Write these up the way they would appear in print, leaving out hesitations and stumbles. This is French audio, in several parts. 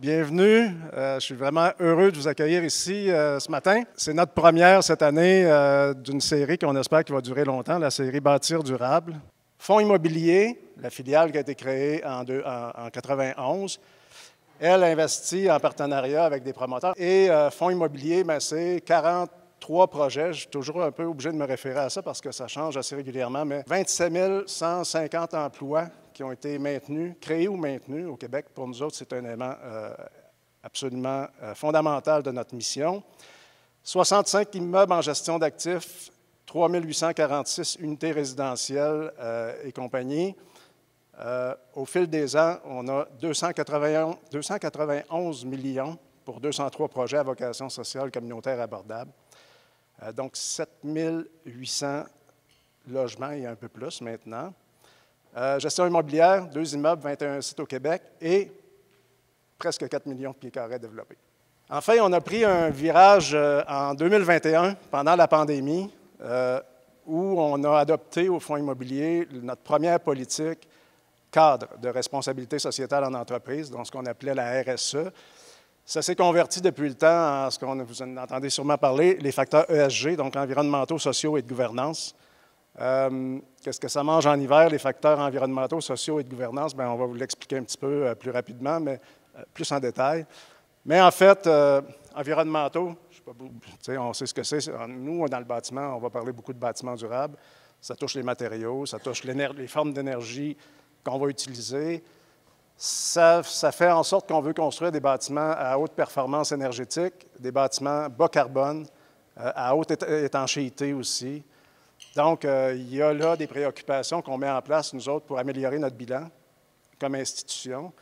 Bienvenue. Je suis vraiment heureux de vous accueillir ici ce matin. C'est notre première cette année d'une série qu'on espère qui va durer longtemps, la série Bâtir durable. Fonds immobilier, la filiale qui a été créée en 1991, elle investit en partenariat avec des promoteurs. Et fonds immobilier, c'est 43 projets. Je suis toujours un peu obligé de me référer à ça parce que ça change assez régulièrement, mais 27 150 emplois qui ont été maintenus, créés ou maintenus au Québec. Pour nous autres, c'est un élément absolument fondamental de notre mission. 65 immeubles en gestion d'actifs, 3 846 unités résidentielles et compagnie. Au fil des ans, on a 291 millions pour 203 projets à vocation sociale communautaire abordable. Donc, 7 800 logements et un peu plus maintenant. Gestion immobilière, 2 immeubles, 21 sites au Québec et presque 4 millions de pieds carrés développés. Enfin, on a pris un virage en 2021, pendant la pandémie, où on a adopté au Fonds immobilier notre première politique cadre de responsabilité sociétale en entreprise, donc ce qu'on appelait la RSE. Ça s'est converti depuis le temps en ce qu'on vous en entendez sûrement parler, les facteurs ESG, donc environnementaux, sociaux et de gouvernance. Qu'est-ce que ça mange en hiver, les facteurs environnementaux, sociaux et de gouvernance? Bien, on va vous l'expliquer un petit peu plus rapidement, mais plus en détail. Mais en fait, environnementaux, je sais pas, on sait ce que c'est. Nous, dans le bâtiment, on va parler beaucoup de bâtiments durables. Ça touche les matériaux, ça touche les formes d'énergie qu'on va utiliser. Ça fait en sorte qu'on veut construire des bâtiments à haute performance énergétique, des bâtiments bas carbone, à haute étanchéité aussi. Donc, il y a là des préoccupations qu'on met en place, nous autres, pour améliorer notre bilan comme institution.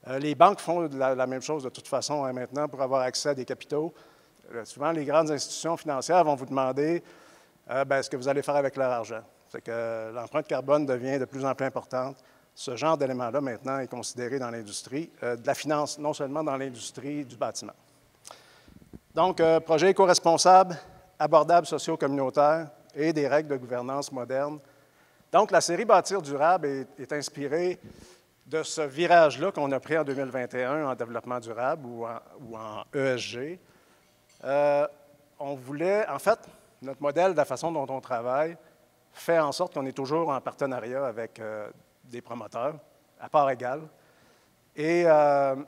Les banques font la même chose de toute façon maintenant pour avoir accès à des capitaux. Souvent, les grandes institutions financières vont vous demander ce que vous allez faire avec leur argent. C'est que l'empreinte carbone devient de plus en plus importante. Ce genre d'élément-là, maintenant, est considéré dans l'industrie de la finance, non seulement dans l'industrie du bâtiment. Donc, projet éco-responsable, abordable, socio-communautaire et des règles de gouvernance modernes. Donc, la série Bâtir durable est inspirée de ce virage-là qu'on a pris en 2021 en développement durable ou en ESG. On voulait, en fait, notre modèle de la façon dont on travaille fait en sorte qu'on est toujours en partenariat avec des promoteurs, à part égale. Et en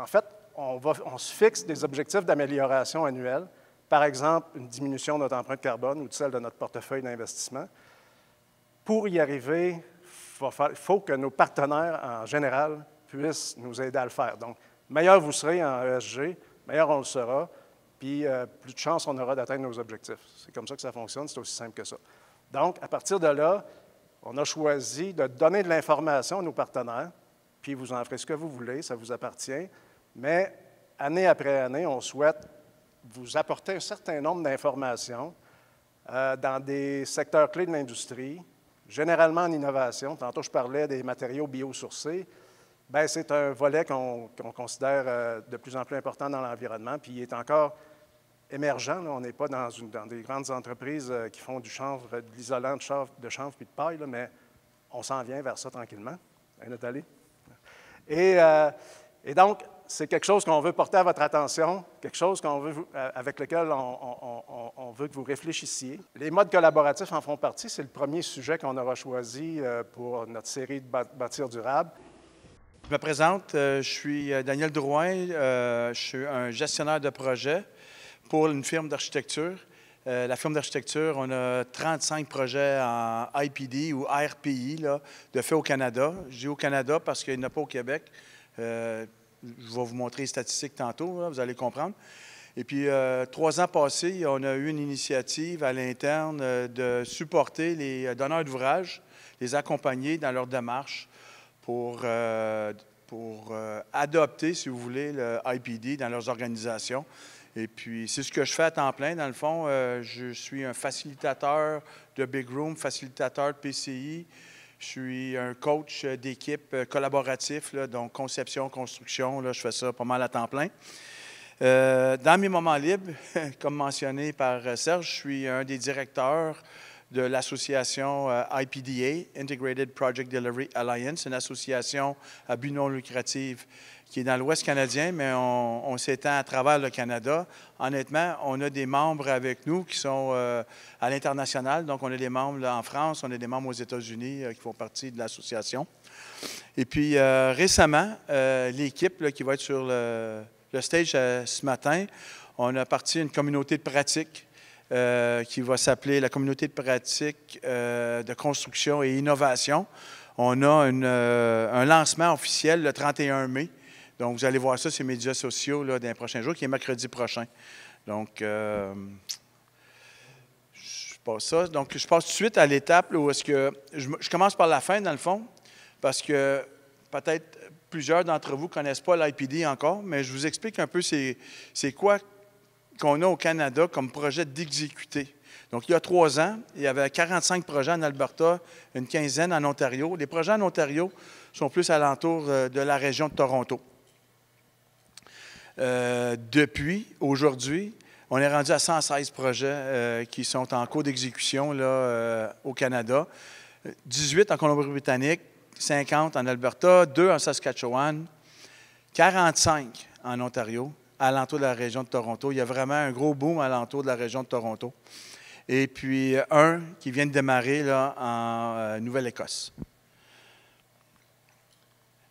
fait, on se fixe des objectifs d'amélioration annuels. Par exemple, une diminution de notre empreinte carbone ou de celle de notre portefeuille d'investissement. Pour y arriver, il faut que nos partenaires, en général, puissent nous aider à le faire. Donc, meilleur vous serez en ESG, meilleur on le sera, puis plus de chances on aura d'atteindre nos objectifs. C'est comme ça que ça fonctionne, c'est aussi simple que ça. Donc, à partir de là, on a choisi de donner de l'information à nos partenaires, puis vous en ferez ce que vous voulez, ça vous appartient, mais année après année, on souhaite vous apporter un certain nombre d'informations dans des secteurs clés de l'industrie, généralement en innovation. Tantôt, je parlais des matériaux biosourcés. Bien, c'est un volet qu'on considère de plus en plus important dans l'environnement, puis il est encore émergent. Là. On n'est pas dans des grandes entreprises qui font du chanvre, de l'isolant de chanvre puis de paille, là, mais on s'en vient vers ça tranquillement. Hein, Nathalie? Et donc, c'est quelque chose qu'on veut porter à votre attention, quelque chose avec lequel on veut que vous réfléchissiez. Les modes collaboratifs en font partie. C'est le premier sujet qu'on aura choisi pour notre série de Bâtir durable. Je me présente, je suis Daniel Drouin, je suis un gestionnaire de projet pour une firme d'architecture. La firme d'architecture, on a 35 projets en IPD ou RPI là, de fait au Canada. Je dis au Canada parce qu'il n'y en a pas au Québec. Je vais vous montrer les statistiques tantôt, là, vous allez comprendre. Et puis, 3 ans passés, on a eu une initiative à l'interne de supporter les donneurs d'ouvrage, les accompagner dans leur démarche pour adopter, si vous voulez, le IPD dans leurs organisations. Et puis, c'est ce que je fais à temps plein. Dans le fond, je suis un facilitateur de Big Room, facilitateur de PCI. Je suis un coach d'équipe collaboratif, là, donc conception, construction. Là, je fais ça pas mal à temps plein. Dans mes moments libres, comme mentionné par Serge, je suis un des directeurs de l'association IPDA, Integrated Project Delivery Alliance, une association à but non lucratif qui est dans l'Ouest canadien, mais on s'étend à travers le Canada. Honnêtement, on a des membres avec nous qui sont à l'international. Donc, on a des membres là, en France, on a des membres aux États-Unis qui font partie de l'association. Et puis, récemment, l'équipe qui va être sur le stage ce matin, on a parti une communauté de pratique qui va s'appeler la communauté de pratique de construction et innovation. On a un lancement officiel le 31 mai. Donc, vous allez voir ça sur les médias sociaux là, dans les prochains jours, qui est mercredi prochain. Donc, je passe ça. Donc, je passe tout de suite à l'étape où est-ce que je commence par la fin, dans le fond, parce que peut-être plusieurs d'entre vous ne connaissent pas l'IPD encore, mais je vous explique un peu c'est quoi qu'on a au Canada comme projet d'exécuter. Donc, il y a 3 ans, il y avait 45 projets en Alberta, une quinzaine en Ontario. Les projets en Ontario sont plus alentour de la région de Toronto. Depuis aujourd'hui, on est rendu à 116 projets qui sont en cours d'exécution au Canada. 18 en Colombie-Britannique, 50 en Alberta, 2 en Saskatchewan, 45 en Ontario, alentour de la région de Toronto. Il y a vraiment un gros boom alentour de la région de Toronto. Et puis un qui vient de démarrer là, en Nouvelle-Écosse.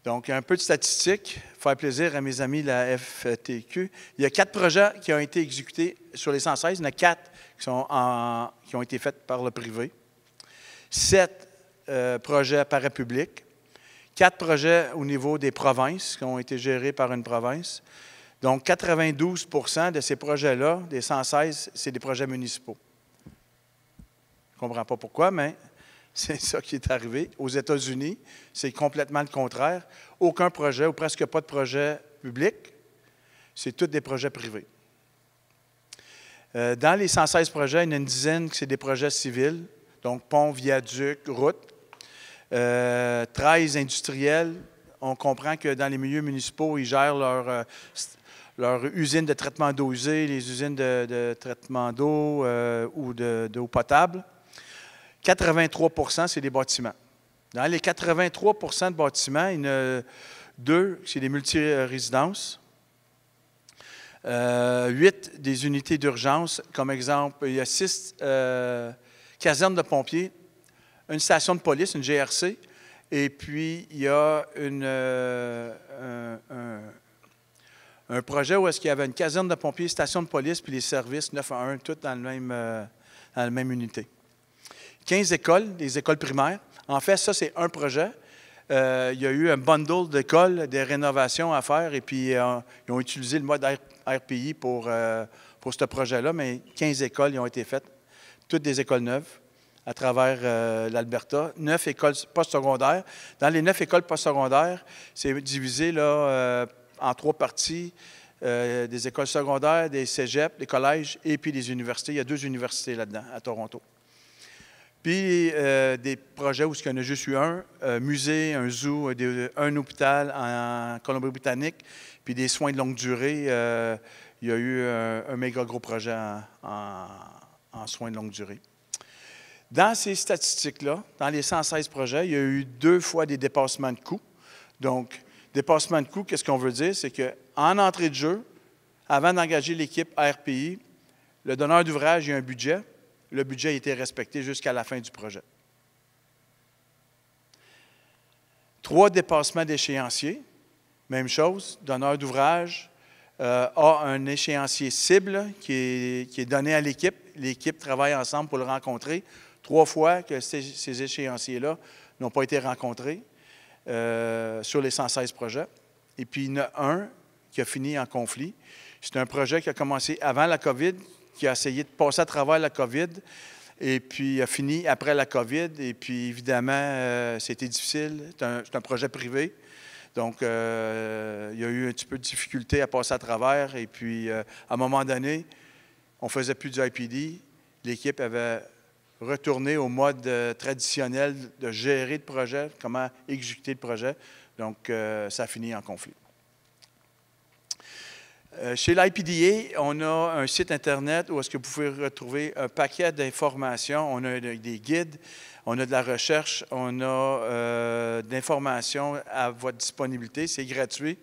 Donc, un peu de statistiques, faire plaisir à mes amis de la FTQ. Il y a 4 projets qui ont été exécutés sur les 116. Il y en a 4 qui ont été faits par le privé. 7 projets parapublics. 4 projets au niveau des provinces qui ont été gérés par une province. Donc, 92 % de ces projets-là, des 116, c'est des projets municipaux. Je ne comprends pas pourquoi, mais c'est ça qui est arrivé. Aux États-Unis, c'est complètement le contraire. Aucun projet ou presque pas de projet public. C'est tous des projets privés. Dans les 116 projets, il y en a une dizaine qui c'est des projets civils, donc ponts, viaducs, routes. 13 industriels. On comprend que dans les milieux municipaux, ils gèrent leur usine de traitement d'eau usée, les usines de traitement d'eau ou d'eau potable. 83 % c'est des bâtiments. Dans les 83 % de bâtiments, il y en a 2, c'est des multirésidences. 8 des unités d'urgence. Comme exemple, il y a 6 casernes de pompiers, une station de police, une GRC, et puis il y a un projet où est-ce qu'il y avait une caserne de pompiers, station de police, puis les services 911, tout dans la même unité. 15 écoles, des écoles primaires. En fait, ça, c'est un projet. Il y a eu un bundle d'écoles, des rénovations à faire, et puis ils ont utilisé le mode RPI pour ce projet-là, mais 15 écoles y ont été faites, toutes des écoles neuves à travers l'Alberta. 9 écoles postsecondaires. Dans les 9 écoles postsecondaires, c'est divisé là, en 3 parties, des écoles secondaires, des cégeps, des collèges et puis des universités. Il y a 2 universités là-dedans, à Toronto. Puis des projets où il y en a juste eu un musée, un zoo, un hôpital en Colombie-Britannique, puis des soins de longue durée. Il y a eu un méga gros projet en soins de longue durée. Dans ces statistiques-là, dans les 116 projets, il y a eu 2 fois des dépassements de coûts. Donc, dépassement de coûts, qu'est-ce qu'on veut dire? C'est qu'en entrée de jeu, avant d'engager l'équipe RPI, le donneur d'ouvrage a un budget. Le budget a été respecté jusqu'à la fin du projet. 3 dépassements d'échéancier. Même chose, donneur d'ouvrage a un échéancier cible qui est donné à l'équipe. L'équipe travaille ensemble pour le rencontrer. 3 fois que ces échéanciers-là n'ont pas été rencontrés sur les 116 projets. Et puis, il y en a un qui a fini en conflit. C'est un projet qui a commencé avant la COVID, qui a essayé de passer à travers la COVID, et puis a fini après la COVID. Et puis, évidemment, c'était difficile. C'est un projet privé. Donc, il y a eu un petit peu de difficulté à passer à travers. Et puis, à un moment donné, on ne faisait plus du IPD. L'équipe avait retourné au mode traditionnel de gérer le projet, comment exécuter le projet. Donc, ça a fini en conflit. Chez l'IPDA, on a un site Internet où est-ce que vous pouvez retrouver un paquet d'informations. On a des guides, on a de la recherche, on a d'informations à votre disponibilité. C'est gratuit.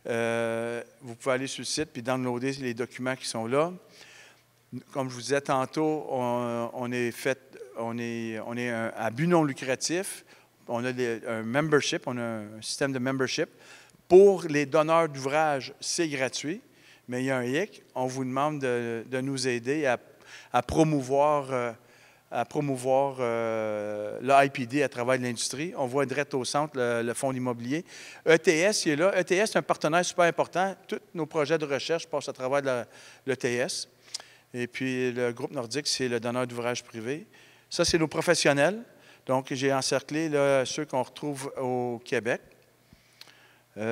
Vous pouvez aller sur le site et downloader les documents qui sont là. Comme je vous disais tantôt, on est à but non lucratif. On a un membership, on a un système de membership. Pour les donneurs d'ouvrages, c'est gratuit, mais il y a un hic. On vous demande de nous aider à promouvoir l'IPD à travers l'industrie. On voit direct au centre le fonds immobilier. ETS, il est là. ETS, c'est un partenaire super important. Tous nos projets de recherche passent à travers l'ETS. Et puis, le groupe nordique, c'est le donneur d'ouvrages privé. Ça, c'est nos professionnels. Donc, j'ai encerclé là, ceux qu'on retrouve au Québec. J'ai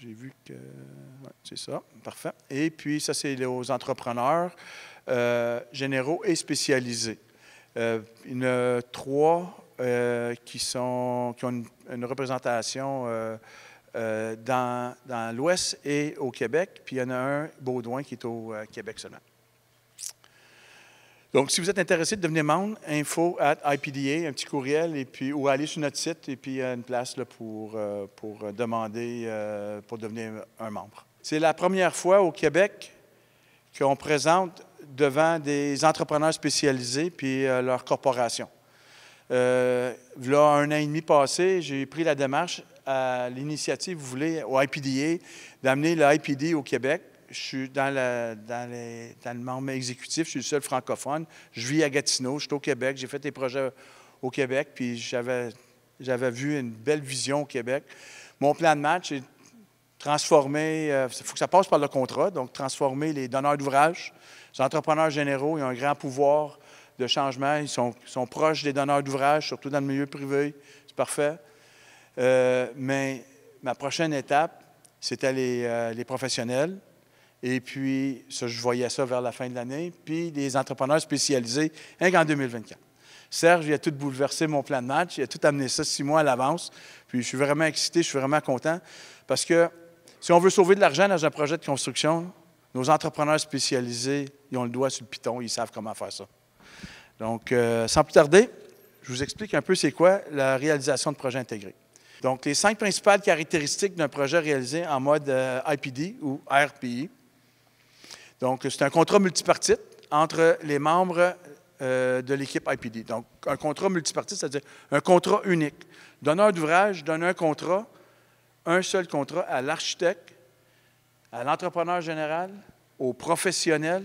vu que... Ouais, c'est ça, parfait. Et puis, ça, c'est aux entrepreneurs généraux et spécialisés. Il y en a 3 qui ont une représentation dans l'Ouest et au Québec. Puis, il y en a un, Baudouin, qui est au Québec seulement. Donc, si vous êtes intéressé de devenir membre, info@IPDA, un petit courriel, et puis, ou aller sur notre site, et puis il y a une place là, pour demander pour devenir un membre. C'est la première fois au Québec qu'on présente devant des entrepreneurs spécialisés puis leurs corporations. Là, 1 an et demi passé, j'ai pris la démarche à l'initiative, vous voulez, au IPDA, d'amener le IPD au Québec. Je suis dans le membre exécutif, je suis le seul francophone. Je vis à Gatineau, je suis au Québec, j'ai fait des projets au Québec, puis j'avais vu une belle vision au Québec. Mon plan de match est transformer, il faut que ça passe par le contrat, donc transformer les donneurs d'ouvrages. Les entrepreneurs généraux, ils ont un grand pouvoir de changement, ils sont proches des donneurs d'ouvrages, surtout dans le milieu privé, c'est parfait. Mais ma prochaine étape, c'était les professionnels. Et puis, ça, je voyais ça vers la fin de l'année. Puis, les entrepreneurs spécialisés, en 2024. Serge, il a tout bouleversé mon plan de match. Il a tout amené ça 6 mois à l'avance. Puis, je suis vraiment excité, je suis vraiment content. Parce que si on veut sauver de l'argent dans un projet de construction, nos entrepreneurs spécialisés, ils ont le doigt sur le piton, ils savent comment faire ça. Donc, sans plus tarder, je vous explique un peu c'est quoi la réalisation de projets intégrés. Donc, les 5 principales caractéristiques d'un projet réalisé en mode IPD ou RPI. Donc, c'est un contrat multipartite entre les membres de l'équipe IPD. Donc, un contrat multipartite, c'est-à-dire un contrat unique. Donneur d'ouvrage donne un seul contrat à l'architecte, à l'entrepreneur général, aux professionnels.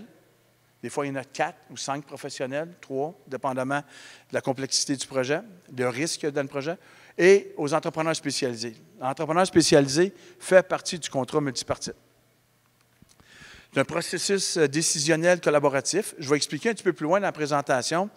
Des fois, il y en a 4 ou 5 professionnels, 3, dépendamment de la complexité du projet, le risque dans le projet, et aux entrepreneurs spécialisés. L'entrepreneur spécialisé fait partie du contrat multipartite. C'est un processus décisionnel collaboratif. Je vais expliquer un petit peu plus loin dans la présentation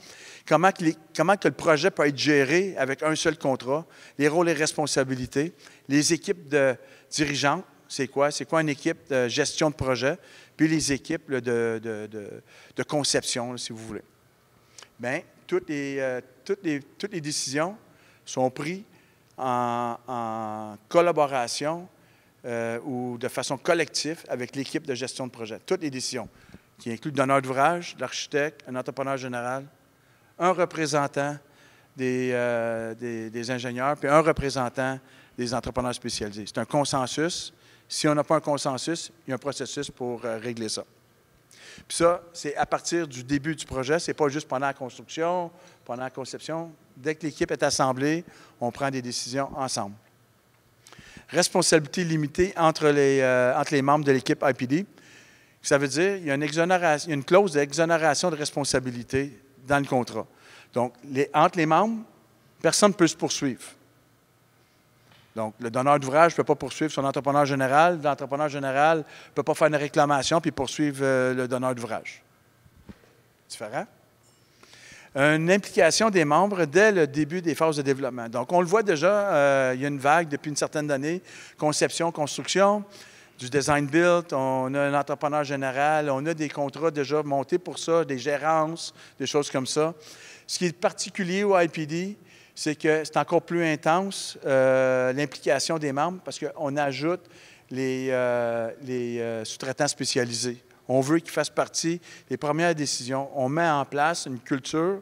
comment que le projet peut être géré avec un seul contrat, les rôles et responsabilités, les équipes de dirigeantes, c'est quoi une équipe de gestion de projet, puis les équipes là, de conception, là, si vous voulez. Bien, toutes les décisions sont prises en collaboration ou de façon collective avec l'équipe de gestion de projet. Toutes les décisions, qui incluent le donneur d'ouvrage, l'architecte, un entrepreneur général, un représentant des ingénieurs, puis un représentant des entrepreneurs spécialisés. C'est un consensus. Si on n'a pas un consensus, il y a un processus pour régler ça. Puis ça, c'est à partir du début du projet. Ce n'est pas juste pendant la construction, pendant la conception. Dès que l'équipe est assemblée, on prend des décisions ensemble. Responsabilité limitée entre les membres de l'équipe IPD. Ça veut dire qu'il y a une clause d'exonération de responsabilité dans le contrat. Donc, entre les membres, personne ne peut se poursuivre. Donc, le donneur d'ouvrage ne peut pas poursuivre son entrepreneur général. L'entrepreneur général ne peut pas faire une réclamation puis poursuivre le donneur d'ouvrage. Différent? Une implication des membres dès le début des phases de développement. Donc, on le voit déjà, il y a une vague depuis une certaine année, conception, construction, du design-build, on a un entrepreneur général, on a des contrats déjà montés pour ça, des gérances, des choses comme ça. Ce qui est particulier au IPD, c'est que c'est encore plus intense, l'implication des membres, parce qu'on ajoute les sous-traitants spécialisés. On veut qu'ils fassent partie des premières décisions. On met en place une culture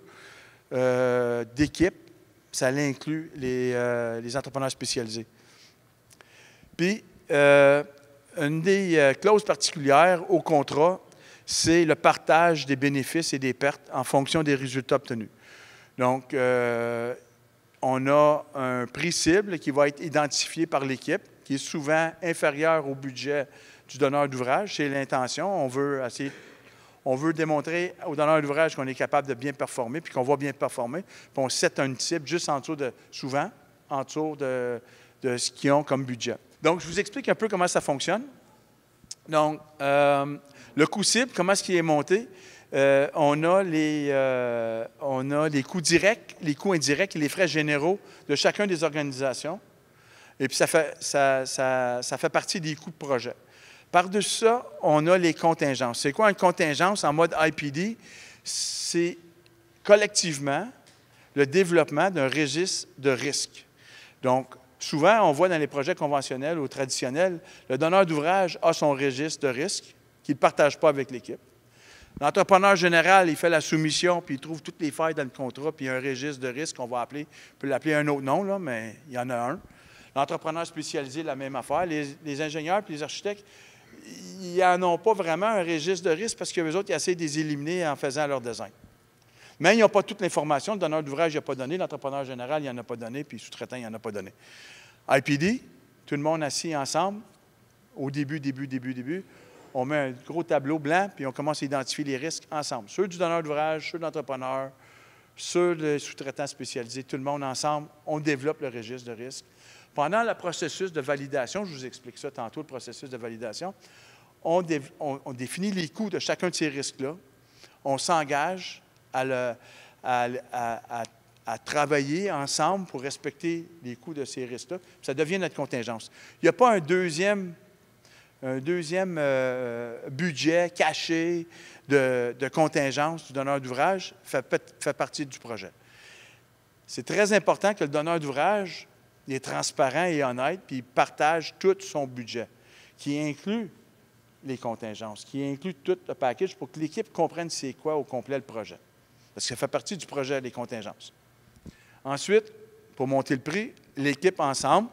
d'équipe. Ça inclut les entrepreneurs spécialisés. Puis, une des clauses particulières au contrat, c'est le partage des bénéfices et des pertes en fonction des résultats obtenus. Donc, on a un prix cible qui va être identifié par l'équipe, qui est souvent inférieur au budget du donneur d'ouvrage. C'est l'intention. On veut démontrer au donneur d'ouvrage qu'on est capable de bien performer, puis qu'on va bien performer. Puis on set une cible juste en dessous souvent, en dessous de ce qu'ils ont comme budget. Donc, je vous explique un peu comment ça fonctionne. Donc, le coût cible, comment est-ce qu'il est monté? On a les coûts directs, les coûts indirects et les frais généraux de chacune des organisations. Et puis, ça fait partie des coûts de projet. Par-dessus ça, on a les contingences. C'est quoi une contingence en mode IPD? C'est collectivement le développement d'un registre de risque. Donc, souvent, on voit dans les projets conventionnels ou traditionnels, le donneur d'ouvrage a son registre de risque qu'il ne partage pas avec l'équipe. L'entrepreneur général, il fait la soumission, puis il trouve toutes les failles dans le contrat, puis il y a un registre de risque qu'on va appeler, on peut l'appeler un autre nom, là, mais il y en a un. L'entrepreneur spécialisé, la même affaire. Les ingénieurs et les architectes, ils n'en ont pas vraiment un registre de risque parce qu'eux autres, ils essaient de les éliminer en faisant leur design. Mais ils n'ont pas toute l'information. Le donneur d'ouvrage, il n'a pas donné. L'entrepreneur général, il n'en a pas donné. Puis le sous-traitant, il n'en a pas donné. IPD, tout le monde assis ensemble, au début, on met un gros tableau blanc, puis on commence à identifier les risques ensemble. Ceux du donneur d'ouvrage, ceux de l'entrepreneur, ceux des sous-traitants spécialisés, tout le monde ensemble, on développe le registre de risque. Pendant le processus de validation, je vous explique ça tantôt, le processus de validation, on définit les coûts de chacun de ces risques-là. On s'engage à travailler ensemble pour respecter les coûts de ces risques-là. Ça devient notre contingence. Il n'y a pas un deuxième budget caché de contingence du donneur d'ouvrage, fait partie du projet. C'est très important que le donneur d'ouvrage il est transparent et honnête, puis il partage tout son budget, qui inclut les contingences, qui inclut tout le package pour que l'équipe comprenne c'est quoi au complet le projet. Parce que ça fait partie du projet, les contingences. Ensuite, pour monter le prix, l'équipe ensemble,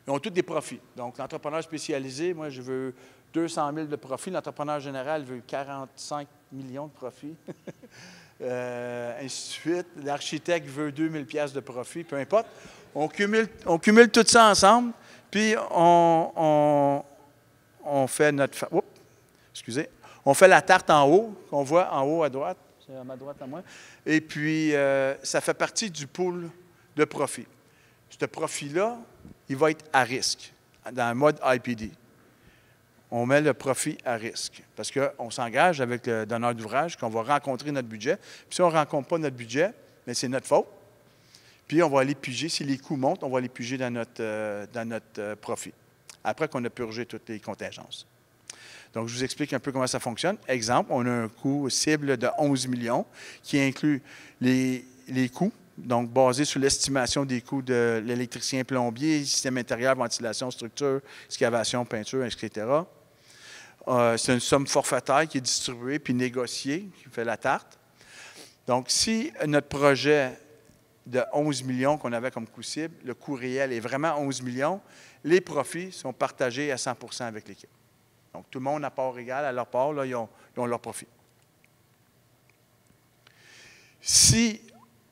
ils ont tous des profits. Donc, l'entrepreneur spécialisé, moi, je veux 200 000 de profit. L'entrepreneur général veut 45 millions de profit. Ainsi de suite. L'architecte veut 2 000 piastres de profit, peu importe. On cumule tout ça ensemble, puis on fait on fait la tarte en haut, qu'on voit en haut à droite, c'est à ma droite à moi, et puis ça fait partie du pool de profit. Ce profit-là, il va être à risque, dans le mode IPD. On met le profit à risque, parce qu'on s'engage avec le donneur d'ouvrage qu'on va rencontrer notre budget. Puis si on ne rencontre pas notre budget, bien, c'est notre faute. Puis on va aller piger, si les coûts montent, on va aller piger dans notre profit, après qu'on a purgé toutes les contingences. Donc, je vous explique un peu comment ça fonctionne. Exemple, on a un coût cible de 11 millions qui inclut les coûts, donc basé sur l'estimation des coûts de l'électricien plombier, système intérieur, ventilation, structure, excavation, peinture, etc. C'est une somme forfaitaire qui est distribuée puis négociée, qui fait la tarte. Donc, si notre projet de 11 millions qu'on avait comme coût cible, le coût réel est vraiment 11 millions, les profits sont partagés à 100 % avec l'équipe. Donc, tout le monde à part égale, à leur part, là, ils ont leur profit. Si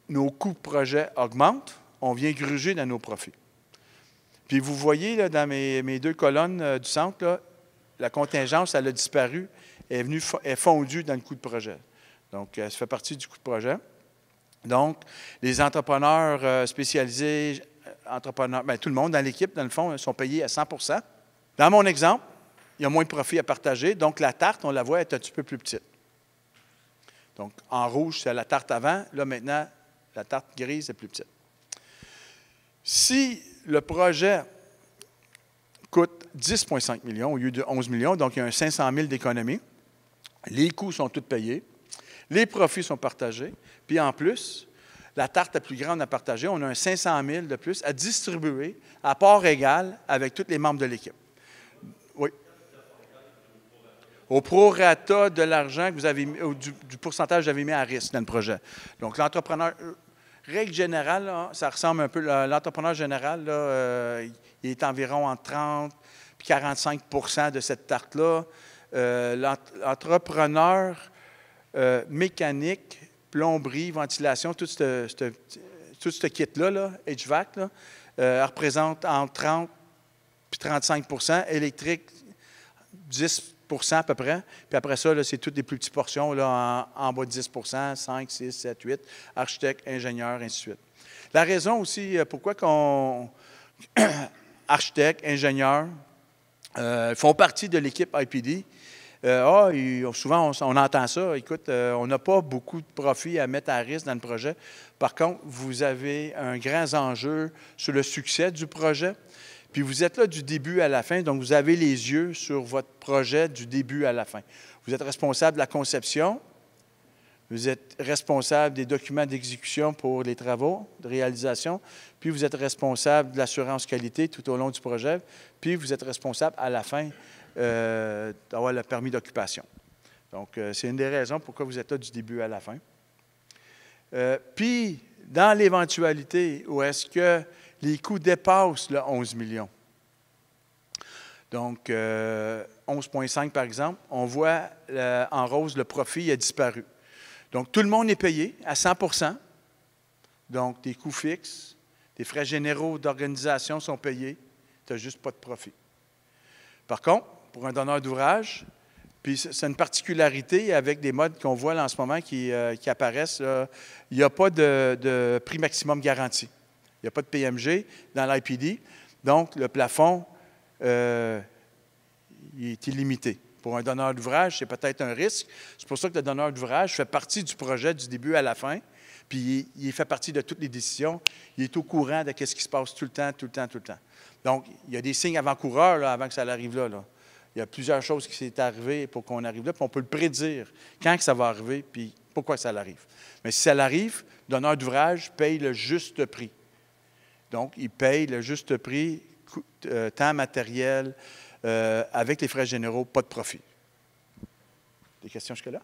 nos coûts de projet augmentent, on vient gruger dans nos profits. Puis vous voyez, là, dans mes deux colonnes du centre, là, la contingence, elle a disparu, elle est fondue dans le coût de projet. Donc, ça fait partie du coût de projet. Donc, les entrepreneurs spécialisés, tout le monde dans l'équipe, dans le fond, sont payés à 100 %. Dans mon exemple, il y a moins de profit à partager, donc la tarte, on la voit, est un petit peu plus petite. Donc, en rouge, c'est la tarte avant. Là, maintenant, la tarte grise est plus petite. Si le projet coûte 10,5 millions au lieu de 11 millions, donc il y a un 500 000 d'économie, les coûts sont tous payés, les profits sont partagés, puis en plus, la tarte est plus grande à partager, on a un 500 000 de plus à distribuer à part égale avec tous les membres de l'équipe. Oui. Au prorata de l'argent que vous avez mis, ou du pourcentage que vous avez mis à risque dans le projet. Donc, l'entrepreneur, règle générale, là, ça ressemble un peu, l'entrepreneur général, là, il est environ entre 30 et 45 de cette tarte-là. L'entrepreneur mécanique, plomberie, ventilation, tout ce kit-là, là, HVAC, là, représente entre 30 et 35 électrique, 10 à peu près. Puis après ça, c'est toutes des plus petites portions là, en bas de 10 5, 6, 7, 8, architecte, ingénieur, ainsi de suite. La raison aussi, pourquoi qu'on architectes, ingénieurs font partie de l'équipe IPD, souvent, on entend ça. Écoute, on n'a pas beaucoup de profit à mettre à risque dans le projet. Par contre, vous avez un grand enjeu sur le succès du projet. Puis vous êtes là du début à la fin, donc vous avez les yeux sur votre projet du début à la fin. Vous êtes responsable de la conception, vous êtes responsable des documents d'exécution pour les travaux de réalisation, puis vous êtes responsable de l'assurance qualité tout au long du projet, puis vous êtes responsable à la fin d'avoir le permis d'occupation. Donc, c'est une des raisons pourquoi vous êtes là du début à la fin. Puis, dans l'éventualité où est-ce que les coûts dépassent le 11 millions, donc 11,5 par exemple, on voit en rose le profit a disparu. Donc, tout le monde est payé à 100 %. Donc, tes coûts fixes, tes frais généraux d'organisation sont payés, tu n'as juste pas de profit. Par contre, pour un donneur d'ouvrage, puis c'est une particularité avec des modes qu'on voit là en ce moment qui apparaissent, là, il n'y a pas de prix maximum garanti. Il n'y a pas de PMG dans l'IPD. Donc, le plafond il est illimité. Pour un donneur d'ouvrage, c'est peut-être un risque. C'est pour ça que le donneur d'ouvrage fait partie du projet du début à la fin, puis il fait partie de toutes les décisions. Il est au courant de ce qui se passe tout le temps. Donc, il y a des signes avant-coureurs là, avant que ça arrive là. Il y a plusieurs choses qui s'est arrivées pour qu'on arrive là, puis on peut le prédire quand que ça va arriver, puis pourquoi ça arrive. Mais si ça arrive, le donneur d'ouvrage paye le juste prix. Donc, il paye le juste prix, temps matériel, avec les frais généraux, pas de profit. Des questions jusque-là?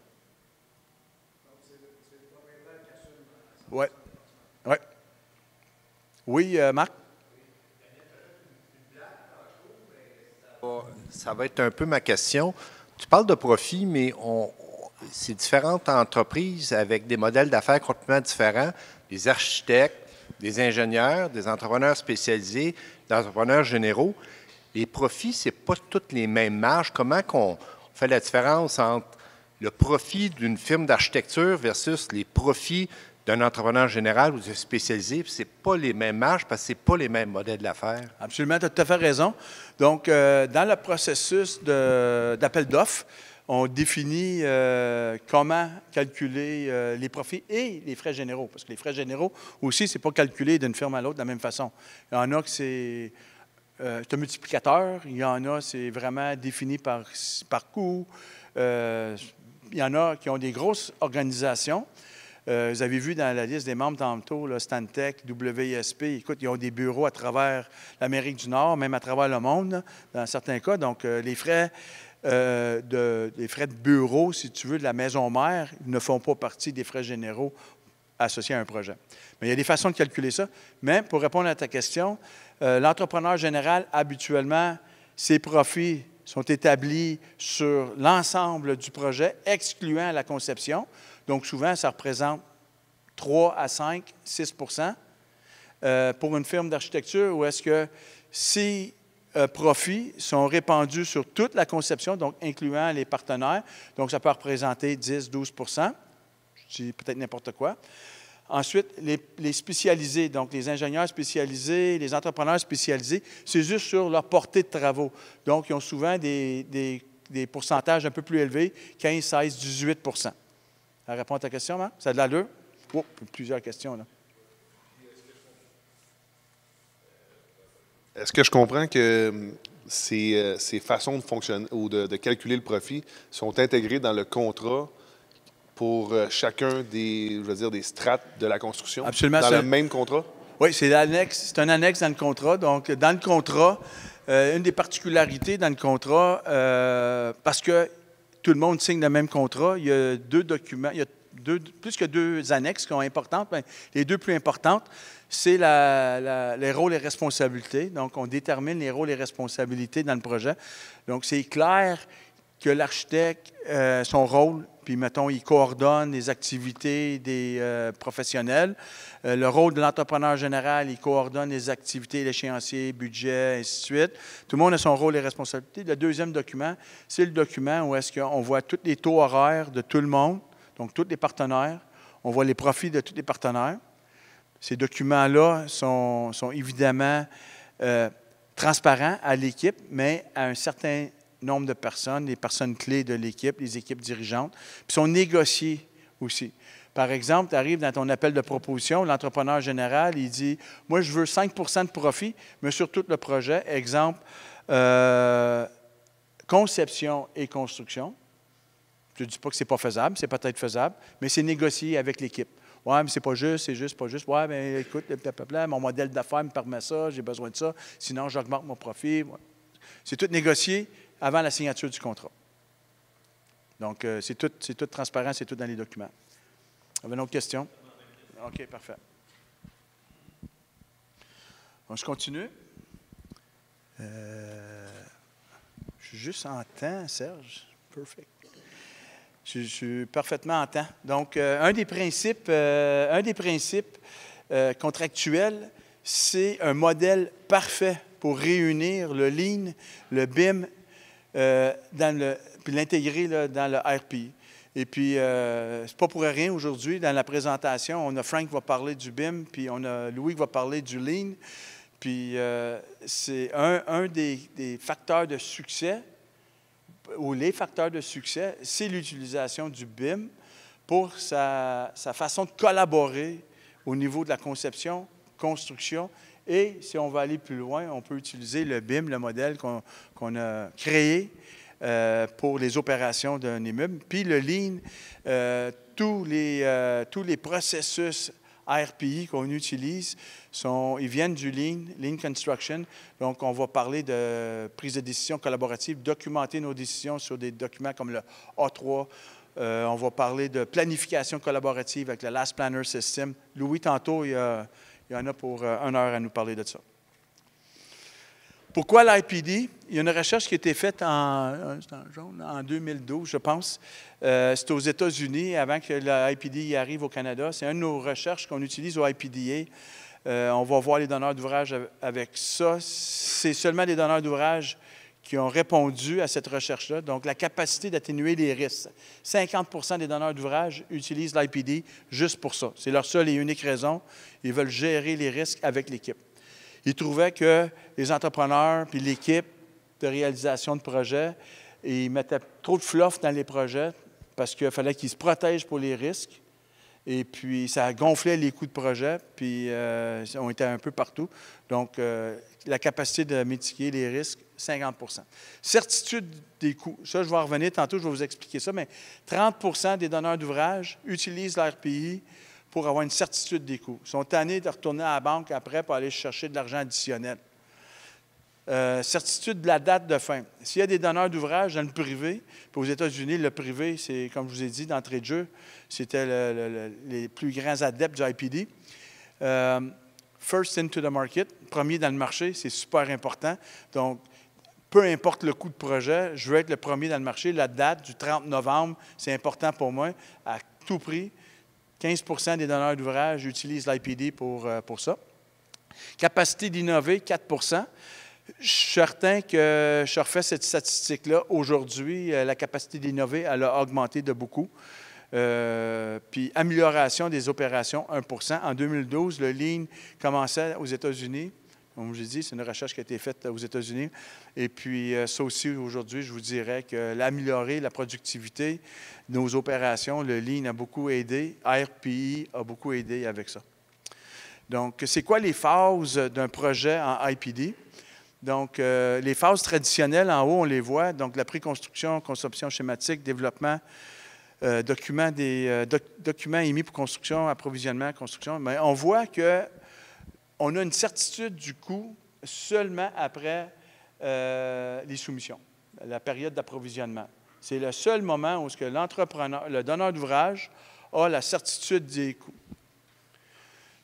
Oui. Ouais. Oui, Marc? Ça va être un peu ma question. Tu parles de profit, mais c'est différentes entreprises avec des modèles d'affaires complètement différents, des architectes, des ingénieurs, des entrepreneurs spécialisés, des entrepreneurs généraux. Les profits, ce n'est pas toutes les mêmes marges. Comment qu'on fait la différence entre le profit d'une firme d'architecture versus les profits d'un entrepreneur général ou de spécialisé? Ce n'est pas les mêmes marges parce que ce n'est pas les mêmes modèles d'affaires. Absolument, tu as tout à fait raison. Donc, dans le processus d'appel d'offres, on définit comment calculer les profits et les frais généraux. Parce que les frais généraux aussi, ce n'est pas calculé d'une firme à l'autre de la même façon. Il y en a que c'est un multiplicateur. Il y en a, c'est vraiment défini par coût. Il y en a qui ont des grosses organisations. Vous avez vu dans la liste des membres tantôt, là, Stantec, WISP, écoute, ils ont des bureaux à travers l'Amérique du Nord, même à travers le monde, là, dans certains cas. Donc, les frais de bureau, si tu veux, de la maison mère, ne font pas partie des frais généraux associés à un projet. Mais il y a des façons de calculer ça. Mais pour répondre à ta question, l'entrepreneur général, habituellement, ses profits sont établis sur l'ensemble du projet, excluant la conception. Donc, souvent, ça représente 3 à 5, 6 pour une firme d'architecture, où est-ce que ces profits sont répandus sur toute la conception, donc incluant les partenaires. Donc, ça peut représenter 10, 12 je dis peut-être n'importe quoi. Ensuite, les spécialisés, donc les ingénieurs spécialisés, les entrepreneurs spécialisés, c'est juste sur leur portée de travaux. Donc, ils ont souvent des pourcentages un peu plus élevés, 15, 16, 18 Ça répond à ta question, Marc? Ça a de l'allure? Oh, plusieurs questions, là. Est-ce que je comprends que ces façons de fonctionner ou de calculer le profit sont intégrées dans le contrat pour chacun des strates de la construction? Absolument. Dans le même contrat? Oui, c'est un annexe dans le contrat. Donc, dans le contrat, Une des particularités dans le contrat, parce que tout le monde signe le même contrat, il y a deux documents, il y a plus que deux annexes qui sont importantes. Mais les deux plus importantes, c'est les rôles et responsabilités. Donc, on détermine les rôles et responsabilités dans le projet. Donc, c'est clair que l'architecte, son rôle, puis mettons, il coordonne les activités des professionnels. Le rôle de l'entrepreneur général, il coordonne les activités, l'échéancier, budget, ainsi de suite. Tout le monde a son rôle et responsabilités. Le deuxième document, c'est le document où est-ce qu'on voit tous les taux horaires de tout le monde, donc tous les partenaires. On voit les profits de tous les partenaires. Ces documents-là sont évidemment transparents à l'équipe, mais à un certain nombre de personnes, les personnes clés de l'équipe, les équipes dirigeantes, puis sont négociés aussi. Par exemple, tu arrives dans ton appel de proposition, l'entrepreneur général, il dit « Moi, je veux 5 % de profit, mais sur tout le projet. » Exemple, conception et construction. Je ne dis pas que ce n'est pas faisable, c'est peut-être faisable, mais c'est négocié avec l'équipe. « Oui, mais c'est pas juste, c'est juste, pas juste. Oui, mais écoute, mon modèle d'affaires me permet ça, j'ai besoin de ça, sinon j'augmente mon profit. » C'est tout négocié avant la signature du contrat. Donc, c'est tout transparent, c'est tout dans les documents. Vous avez une autre question? OK, parfait. Donc, je continue. Je suis juste en temps, Serge. Perfect. Je suis parfaitement en temps. Donc, un des principes contractuels, c'est un modèle parfait pour réunir le Lean, le BIM, puis l'intégrer dans le RPI. Et puis, c'est pas pour rien aujourd'hui, dans la présentation, on a Frank qui va parler du BIM, puis on a Louis qui va parler du Lean. Puis, c'est un des facteurs de succès, ou les facteurs de succès, c'est l'utilisation du BIM pour sa façon de collaborer au niveau de la conception, construction. Et si on va aller plus loin, on peut utiliser le BIM, le modèle qu'on a créé pour les opérations d'un immeuble. Puis le Lean, tous les processus RPI qu'on utilise, ils viennent du Lean Construction. Donc, on va parler de prise de décision collaborative, documenter nos décisions sur des documents comme le A3. On va parler de planification collaborative avec le Last Planner System. Louis, tantôt, il y en a pour 1 heure à nous parler de ça. Pourquoi l'IPD? Il y a une recherche qui a été faite en 2012, je pense. C'est aux États-Unis, avant que l'IPD arrive au Canada. C'est une de nos recherches qu'on utilise au IPDA. On va voir les donneurs d'ouvrage avec ça. C'est seulement les donneurs d'ouvrage qui ont répondu à cette recherche-là. Donc, la capacité d'atténuer les risques. 50 % des donneurs d'ouvrage utilisent l'IPD juste pour ça. C'est leur seule et unique raison. Ils veulent gérer les risques avec l'équipe. Ils trouvaient que les entrepreneurs puis l'équipe de réalisation de projets, ils mettaient trop de fluff dans les projets parce qu'il fallait qu'ils se protègent pour les risques. Et puis, ça gonflait les coûts de projet, puis on était un peu partout. Donc, la capacité de mitiguer les risques, 50 %. Certitude des coûts. Ça, je vais en revenir tantôt, je vais vous expliquer ça, mais 30 % des donneurs d'ouvrage utilisent l'RPI pour avoir une certitude des coûts. Ils sont tannés de retourner à la banque après pour aller chercher de l'argent additionnel. Certitude de la date de fin. S'il y a des donneurs d'ouvrage dans le privé, puis aux États-Unis, le privé, c'est, comme je vous ai dit, d'entrée de jeu, c'était les plus grands adeptes du IPD. First into the market, premier dans le marché, c'est super important. Donc, peu importe le coût de projet, je veux être le premier dans le marché. La date du 30 novembre, c'est important pour moi, à tout prix. 15 % des donneurs d'ouvrage utilisent l'IPD pour ça. Capacité d'innover, 4 %. Je suis certain que je refais cette statistique-là. Aujourd'hui, la capacité d'innover, elle a augmenté de beaucoup. Puis, amélioration des opérations, 1 %. En 2012, le Lean commençait aux États-Unis. Comme je l'ai dit, c'est une recherche qui a été faite aux États-Unis. Et puis, ça aussi, aujourd'hui, je vous dirais que l'améliorer la productivité de nos opérations, le Lean a beaucoup aidé. RPI a beaucoup aidé avec ça. Donc, c'est quoi les phases d'un projet en IPD? Donc, les phases traditionnelles, en haut, on les voit. Donc, la préconstruction, conception schématique, développement, documents émis pour construction, approvisionnement, construction. Mais on voit qu'on a une certitude du coût seulement après les soumissions, la période d'approvisionnement. C'est le seul moment où l'entrepreneur, le donneur d'ouvrage, a la certitude des coûts.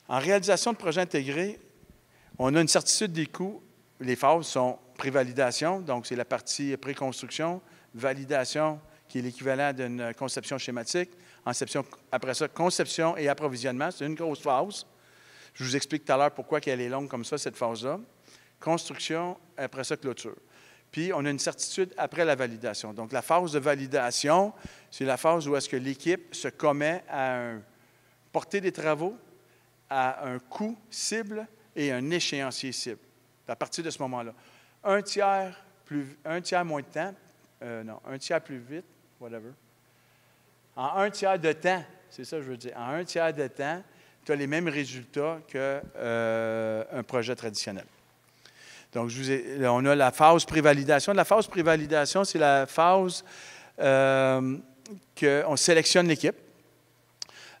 En réalisation de projet intégré, on a une certitude des coûts. Les phases sont prévalidation, donc c'est la partie préconstruction, validation, qui est l'équivalent d'une conception schématique, après ça, conception et approvisionnement, c'est une grosse phase. Je vous explique tout à l'heure pourquoi elle est longue comme ça, cette phase-là. Construction, après ça, clôture. Puis, on a une certitude après la validation. Donc, la phase de validation, c'est la phase où est-ce que l'équipe se commet à une portée des travaux, à un coût cible et un échéancier cible. À partir de ce moment-là. Un tiers moins de temps, un tiers plus vite, whatever. En un tiers de temps, c'est ça que je veux dire, en un tiers de temps, tu as les mêmes résultats qu'un projet traditionnel. Donc, on a la phase prévalidation. La phase prévalidation, c'est la phase qu'on sélectionne l'équipe.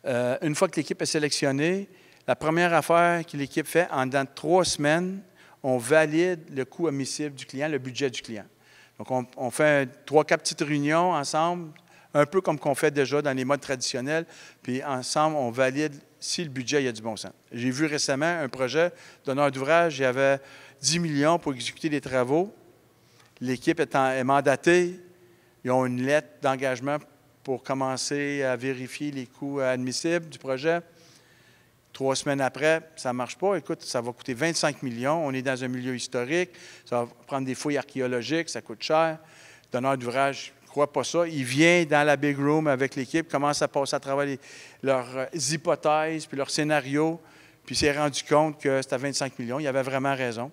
Une fois que l'équipe est sélectionnée, la première affaire que l'équipe fait, en dedans de 3 semaines, on valide le coût admissible du client, le budget du client. Donc, on fait 3-4 petites réunions ensemble, un peu comme qu'on fait déjà dans les modes traditionnels, puis ensemble, on valide si le budget il y a du bon sens. J'ai vu récemment un projet donneur d'ouvrage, il y avait 10 millions pour exécuter les travaux. L'équipe est mandatée, ils ont une lettre d'engagement pour commencer à vérifier les coûts admissibles du projet. 3 semaines après, ça ne marche pas. Écoute, ça va coûter 25 millions. On est dans un milieu historique. Ça va prendre des fouilles archéologiques. Ça coûte cher. Le donneur d'ouvrage ne croit pas ça. Il vient dans la big room avec l'équipe, commence à passer à travers leurs hypothèses puis leurs scénarios. Puis il s'est rendu compte que c'était 25 millions. Il avait vraiment raison.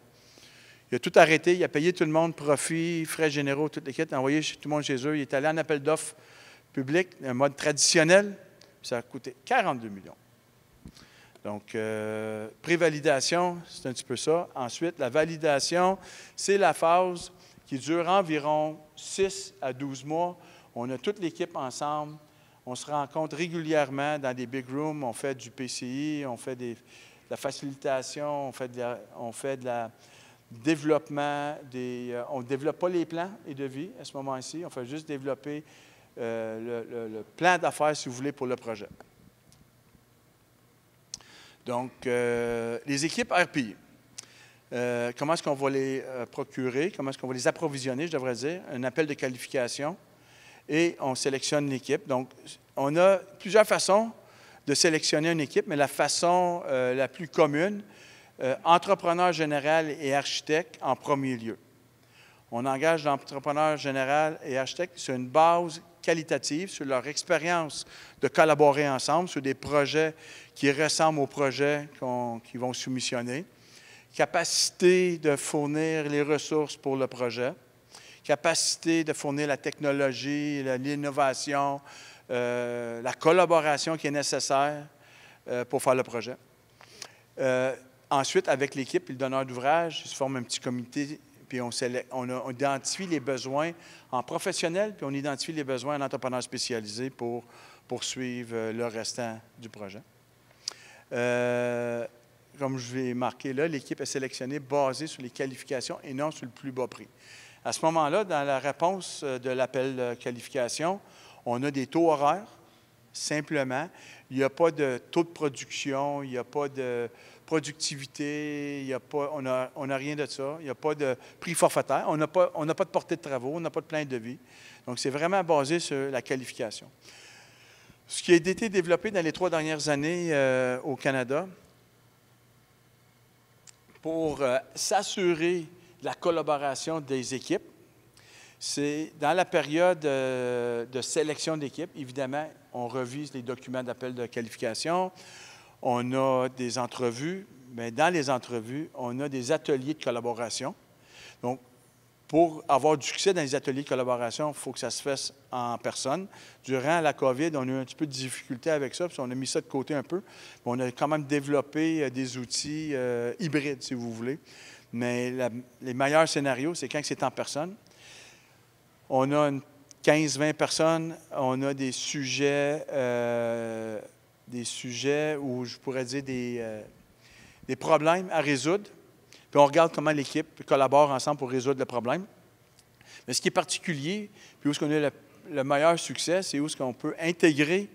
Il a tout arrêté. Il a payé tout le monde, profit, frais généraux, toute l'équipe. Il a envoyé tout le monde chez eux. Il est allé en appel d'offres public, un mode traditionnel. Puis ça a coûté 42 millions. Donc, prévalidation, c'est un petit peu ça. Ensuite, la validation, c'est la phase qui dure environ 6 à 12 mois. On a toute l'équipe ensemble. On se rencontre régulièrement dans des big rooms. On fait du PCI, on fait de la facilitation, on fait de la développement. On ne développe pas les plans et devis à ce moment-ci. On fait juste développer le plan d'affaires, si vous voulez, pour le projet. Donc, les équipes RPI, comment est-ce qu'on va les procurer? Comment est-ce qu'on va les approvisionner, je devrais dire? Un appel de qualification et on sélectionne l'équipe. Donc, on a plusieurs façons de sélectionner une équipe, mais la façon la plus commune, entrepreneur général et architecte en premier lieu. On engage l'entrepreneur général et architecte sur une base qualitative, sur leur expérience de collaborer ensemble sur des projets qui ressemblent aux projets qui vont soumissionner, capacité de fournir les ressources pour le projet, capacité de fournir la technologie, l'innovation, la collaboration qui est nécessaire pour faire le projet. Ensuite, avec l'équipe et le donneur d'ouvrage, il se forme un petit comité, puis on identifie les besoins en professionnel, puis on identifie les besoins en entrepreneur spécialisé pour poursuivre le restant du projet. Comme je l'ai marqué là, l'équipe est sélectionnée basée sur les qualifications et non sur le plus bas prix. À ce moment-là, dans la réponse de l'appel qualification, on a des taux horaires, simplement. Il n'y a pas de taux de production, il n'y a pas de productivité, on n'a rien de ça. Il n'y a pas de prix forfaitaire, on n'a pas de portée de travaux, on n'a pas de plan de devis. Donc, c'est vraiment basé sur la qualification. Ce qui a été développé dans les 3 dernières années au Canada pour s'assurer de la collaboration des équipes, c'est dans la période de sélection d'équipe, évidemment, on revise les documents d'appel de qualification, on a des entrevues, mais dans les entrevues, on a des ateliers de collaboration. Donc, pour avoir du succès dans les ateliers de collaboration, il faut que ça se fasse en personne. Durant la COVID, on a eu un petit peu de difficulté avec ça, puis on a mis ça de côté un peu. On a quand même développé des outils hybrides, si vous voulez. Mais les meilleurs scénarios, c'est quand c'est en personne. On a 15-20 personnes, on a des sujets où je pourrais dire des problèmes à résoudre. puis on regarde comment l'équipe collabore ensemble pour résoudre le problème. Mais ce qui est particulier, puis où est-ce qu'on a le meilleur succès, c'est où est-ce qu'on peut intégrer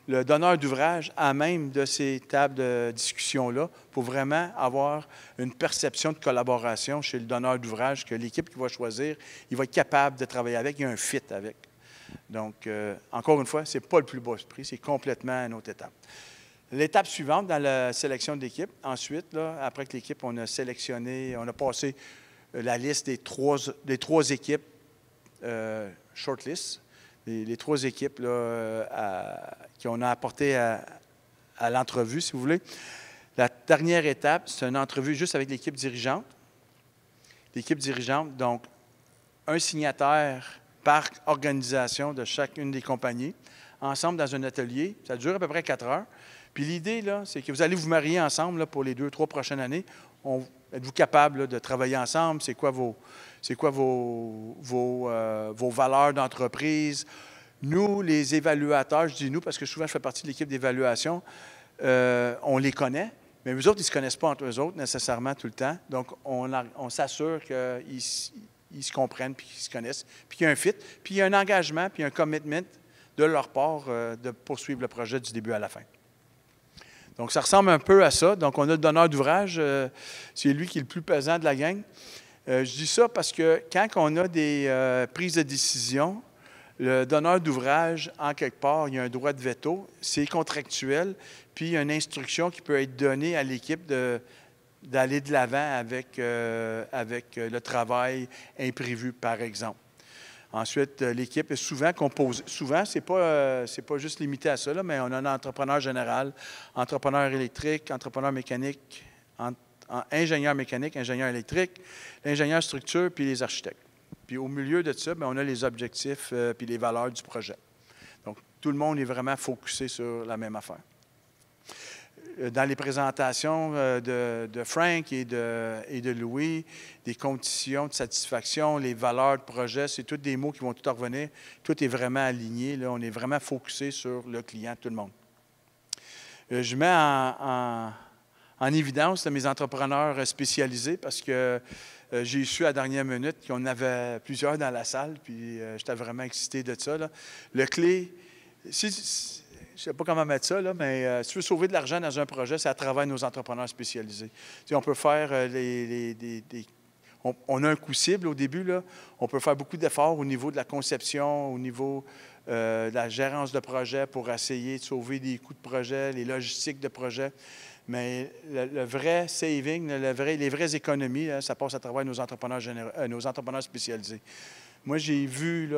le donneur d'ouvrage à même de ces tables de discussion-là pour vraiment avoir une perception de collaboration chez le donneur d'ouvrage que l'équipe qui va choisir, il va être capable de travailler avec, il y a un fit avec. Donc, encore une fois, ce n'est pas le plus bas prix, c'est complètement une autre étape. L'étape suivante dans la sélection d'équipe, ensuite, là, après que l'équipe, on a sélectionné, on a passé la liste des trois équipes shortlist, les trois équipes là, qu'on a apportées à l'entrevue, si vous voulez. La dernière étape, c'est une entrevue juste avec l'équipe dirigeante. L'équipe dirigeante, donc, un signataire par organisation de chacune des compagnies, ensemble dans un atelier. Ça dure à peu près 4 heures. Puis l'idée, là, c'est que vous allez vous marier ensemble là, pour les 2-3 prochaines années. Êtes-vous capable là, de travailler ensemble? C'est quoi vos valeurs d'entreprise? Nous, les évaluateurs, je dis nous parce que souvent je fais partie de l'équipe d'évaluation, on les connaît, mais eux autres, ils ne se connaissent pas entre eux autres nécessairement tout le temps. Donc, on s'assure qu'ils se comprennent puis qu'ils se connaissent, puis qu'il y a un fit, puis il y a un engagement, puis un commitment de leur part de poursuivre le projet du début à la fin. Donc, ça ressemble un peu à ça. Donc, on a le donneur d'ouvrage, c'est lui qui est le plus pesant de la gang. Je dis ça parce que quand on a des prises de décision, le donneur d'ouvrage, en quelque part, il y a un droit de veto, c'est contractuel, puis il y a une instruction qui peut être donnée à l'équipe d'aller de l'avant avec le travail imprévu, par exemple. Ensuite, l'équipe est souvent composée. Souvent, ce n'est pas juste limité à ça, là, mais on a un entrepreneur général, entrepreneur électrique, entrepreneur mécanique, ingénieur mécanique, ingénieur électrique, l'ingénieur structure, puis les architectes. Puis au milieu de ça, bien, on a les objectifs puis les valeurs du projet. Donc, tout le monde est vraiment focusé sur la même affaire. Dans les présentations de Frank et de Louis, des conditions de satisfaction, les valeurs de projet, c'est tous des mots qui vont tout revenir. Tout est vraiment aligné. Là, on est vraiment focusé sur le client, tout le monde. Je mets en évidence mes entrepreneurs spécialisés parce que j'ai su à la dernière minute qu'on avait plusieurs dans la salle, puis j'étais vraiment excité de ça. Là. Le clé, je ne sais pas comment mettre ça, là, mais si tu veux sauver de l'argent dans un projet, c'est à travers nos entrepreneurs spécialisés. Tu sais, on peut faire on a un coût cible au début, là. On peut faire beaucoup d'efforts au niveau de la conception, au niveau de la gérance de projet pour essayer de sauver des coûts de projet, les logistiques de projet. Mais le vrai saving, les vraies économies, là, ça passe à travers nos entrepreneurs spécialisés. Moi, j'ai vu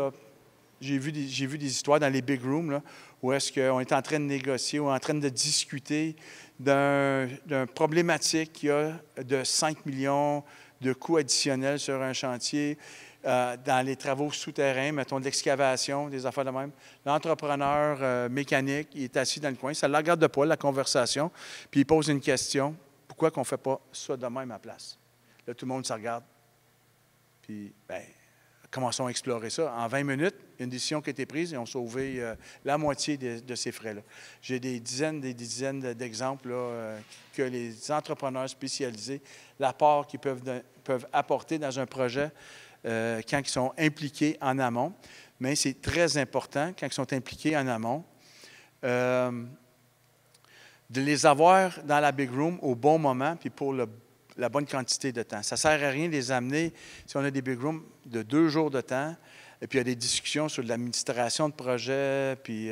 des histoires dans les big rooms là, où est-ce qu'on est en train de négocier ou en train de discuter d'une problématique qui a de 5 millions de coûts additionnels sur un chantier, dans les travaux souterrains, mettons de l'excavation, des affaires de même. L'entrepreneur mécanique, il est assis dans le coin, ça ne le regarde pas, la conversation, puis il pose une question. Pourquoi qu'on ne fait pas ça de même à place? Là, tout le monde se regarde. Puis, bien, commençons à explorer ça. En 20 minutes, une décision qui a été prise et on a sauvé la moitié de ces frais-là. J'ai des dizaines d'exemples là, que les entrepreneurs spécialisés, l'apport qu'ils peuvent apporter dans un projet quand ils sont impliqués en amont. Mais c'est très important, quand ils sont impliqués en amont, de les avoir dans la big room au bon moment puis pour la bonne quantité de temps. Ça ne sert à rien de les amener si on a des big rooms de 2 jours de temps, et puis il y a des discussions sur l'administration de projet, puis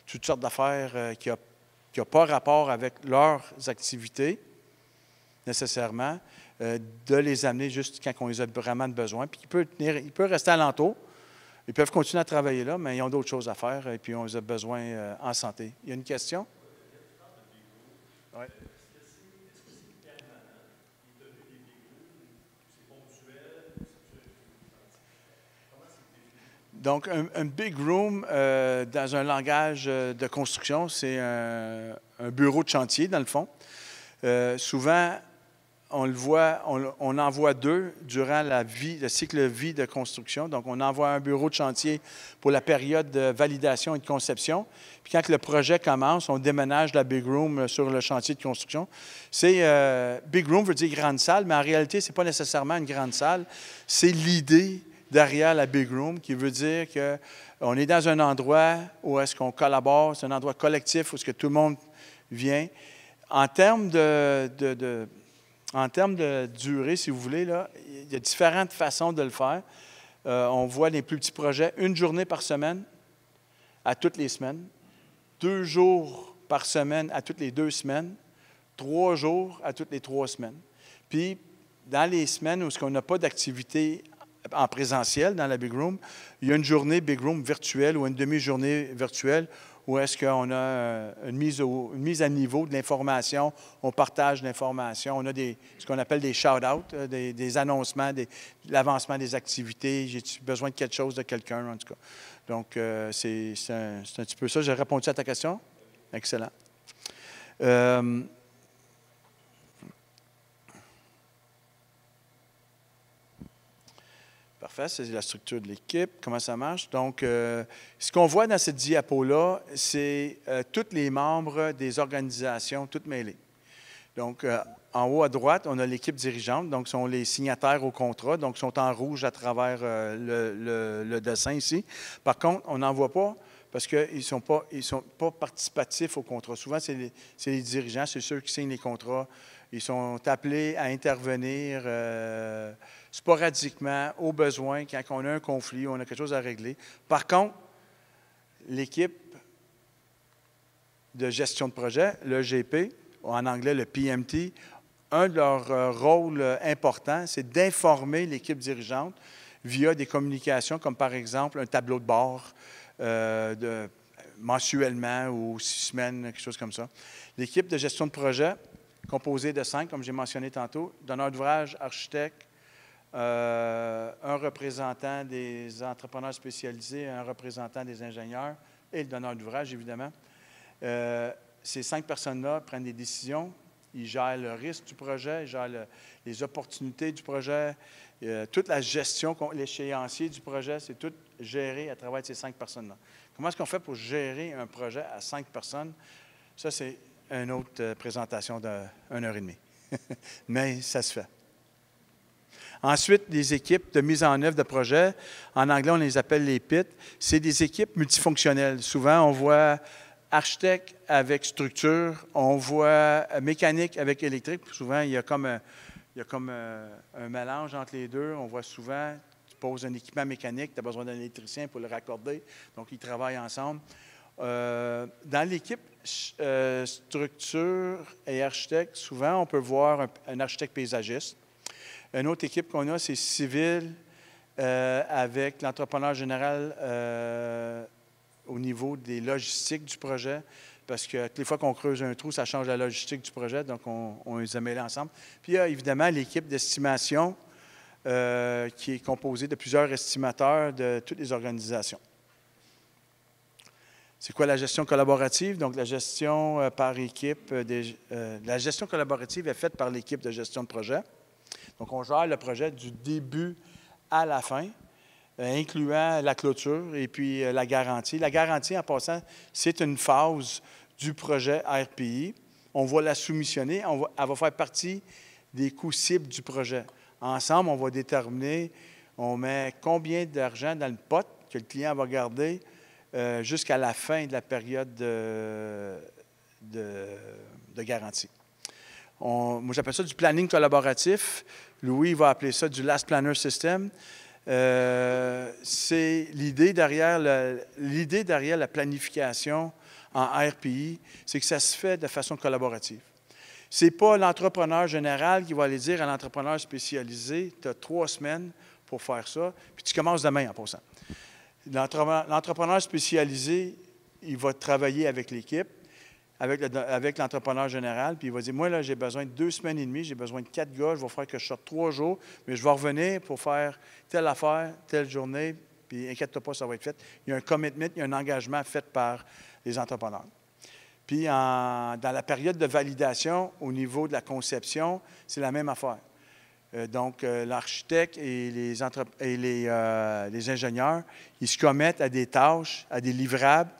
toutes sortes d'affaires qui n'ont pas rapport avec leurs activités, nécessairement, de les amener juste quand on les a vraiment besoin. Puis il peut rester alentour. Ils peuvent continuer à travailler là, mais ils ont d'autres choses à faire, et puis on les a besoin en santé. Il y a une question? Oui. Donc, un big room, dans un langage de construction, c'est un bureau de chantier, dans le fond. Souvent, on le voit, on en voit 2 durant le cycle de vie de construction. Donc, on envoie un bureau de chantier pour la période de validation et de conception. Puis quand le projet commence, on déménage la big room sur le chantier de construction. Big room veut dire grande salle, mais en réalité, ce n'est pas nécessairement une grande salle. C'est l'idée derrière la big room qui veut dire qu'on est dans un endroit où est-ce qu'on collabore, c'est un endroit collectif où est-ce que tout le monde vient. En termes de durée, si vous voulez, là, il y a différentes façons de le faire. On voit les plus petits projets, 1 journée par semaine à toutes les semaines, 2 jours par semaine à toutes les 2 semaines, 3 jours à toutes les 3 semaines. Puis, dans les semaines où on n'a pas d'activité en présentiel dans la Big Room, il y a une journée Big Room virtuelle ou une demi-journée virtuelle où est-ce qu'on a une mise à niveau de l'information, on partage l'information, on a ce qu'on appelle des shout-outs, des annoncements, l'avancement des activités, j'ai besoin de quelque chose de quelqu'un, en tout cas. Donc, c'est un petit peu ça. J'ai répondu à ta question? Excellent. Parfait, c'est la structure de l'équipe, comment ça marche. Donc, ce qu'on voit dans cette diapo-là, c'est tous les membres des organisations, toutes mêlées. Donc, en haut à droite, on a l'équipe dirigeante, donc sont les signataires au contrat, donc sont en rouge à travers le dessin ici. Par contre, on n'en voit pas parce qu'ils ne sont pas participatifs au contrat. Souvent, c'est les dirigeants, c'est ceux qui signent les contrats. Ils sont appelés à intervenir sporadiquement, au besoin, quand on a un conflit, on a quelque chose à régler. Par contre, l'équipe de gestion de projet, le GP, en anglais le PMT, un de leurs rôles importants, c'est d'informer l'équipe dirigeante via des communications comme par exemple un tableau de bord mensuellement ou 6 semaines, quelque chose comme ça. L'équipe de gestion de projet, composée de 5, comme j'ai mentionné tantôt, donneur d'ouvrage, architecte, un représentant des entrepreneurs spécialisés, un représentant des ingénieurs et le donneur d'ouvrage, évidemment. Ces 5 personnes-là prennent des décisions. Ils gèrent le risque du projet, ils gèrent les opportunités du projet, toute la gestion, l'échéancier du projet, c'est tout géré à travers ces 5 personnes-là. Comment est-ce qu'on fait pour gérer un projet à 5 personnes? Ça, c'est une autre présentation d'1 heure et demie. Mais ça se fait. Ensuite, les équipes de mise en œuvre de projets, en anglais, on les appelle les PIT. C'est des équipes multifonctionnelles. Souvent, on voit architecte avec structure, on voit mécanique avec électrique. Souvent, il y a comme un mélange entre les deux. On voit souvent, tu poses un équipement mécanique, tu as besoin d'un électricien pour le raccorder. Donc, ils travaillent ensemble. Dans l'équipe structure et architecte, souvent, on peut voir un architecte paysagiste. Une autre équipe qu'on a, c'est civil avec l'entrepreneur général au niveau des logistiques du projet, parce que toutes les fois qu'on creuse un trou, ça change la logistique du projet, donc on les a mêlés ensemble. Puis il y a évidemment l'équipe d'estimation qui est composée de plusieurs estimateurs de toutes les organisations. C'est quoi la gestion collaborative? Donc, la gestion par équipe, la gestion collaborative est faite par l'équipe de gestion de projet. Donc, on gère le projet du début à la fin, incluant la clôture et puis la garantie. La garantie, en passant, c'est une phase du projet RPI. On va la soumissionner, elle va faire partie des coûts cibles du projet. Ensemble, on va déterminer, on met combien d'argent dans le pot que le client va garder jusqu'à la fin de la période de garantie. Moi, j'appelle ça du planning collaboratif. Louis va appeler ça du Last Planner System. C'est l'idée derrière la planification en RPI, c'est que ça se fait de façon collaborative. Ce n'est pas l'entrepreneur général qui va aller dire à l'entrepreneur spécialisé, tu as 3 semaines pour faire ça, puis tu commences demain en passant. L'entrepreneur spécialisé, il va travailler avec l'équipe, avec l'entrepreneur général, puis il va dire, moi, là, j'ai besoin de 2 semaines et demie, j'ai besoin de 4 gars, je vais faire que je sorte 3 jours, mais je vais revenir pour faire telle affaire, telle journée, puis inquiète-toi pas, ça va être fait. Il y a un commitment, il y a un engagement fait par les entrepreneurs. Puis, dans la période de validation, au niveau de la conception, c'est la même affaire. Donc, l'architecte et les ingénieurs, ils se commettent à des tâches, à des livrables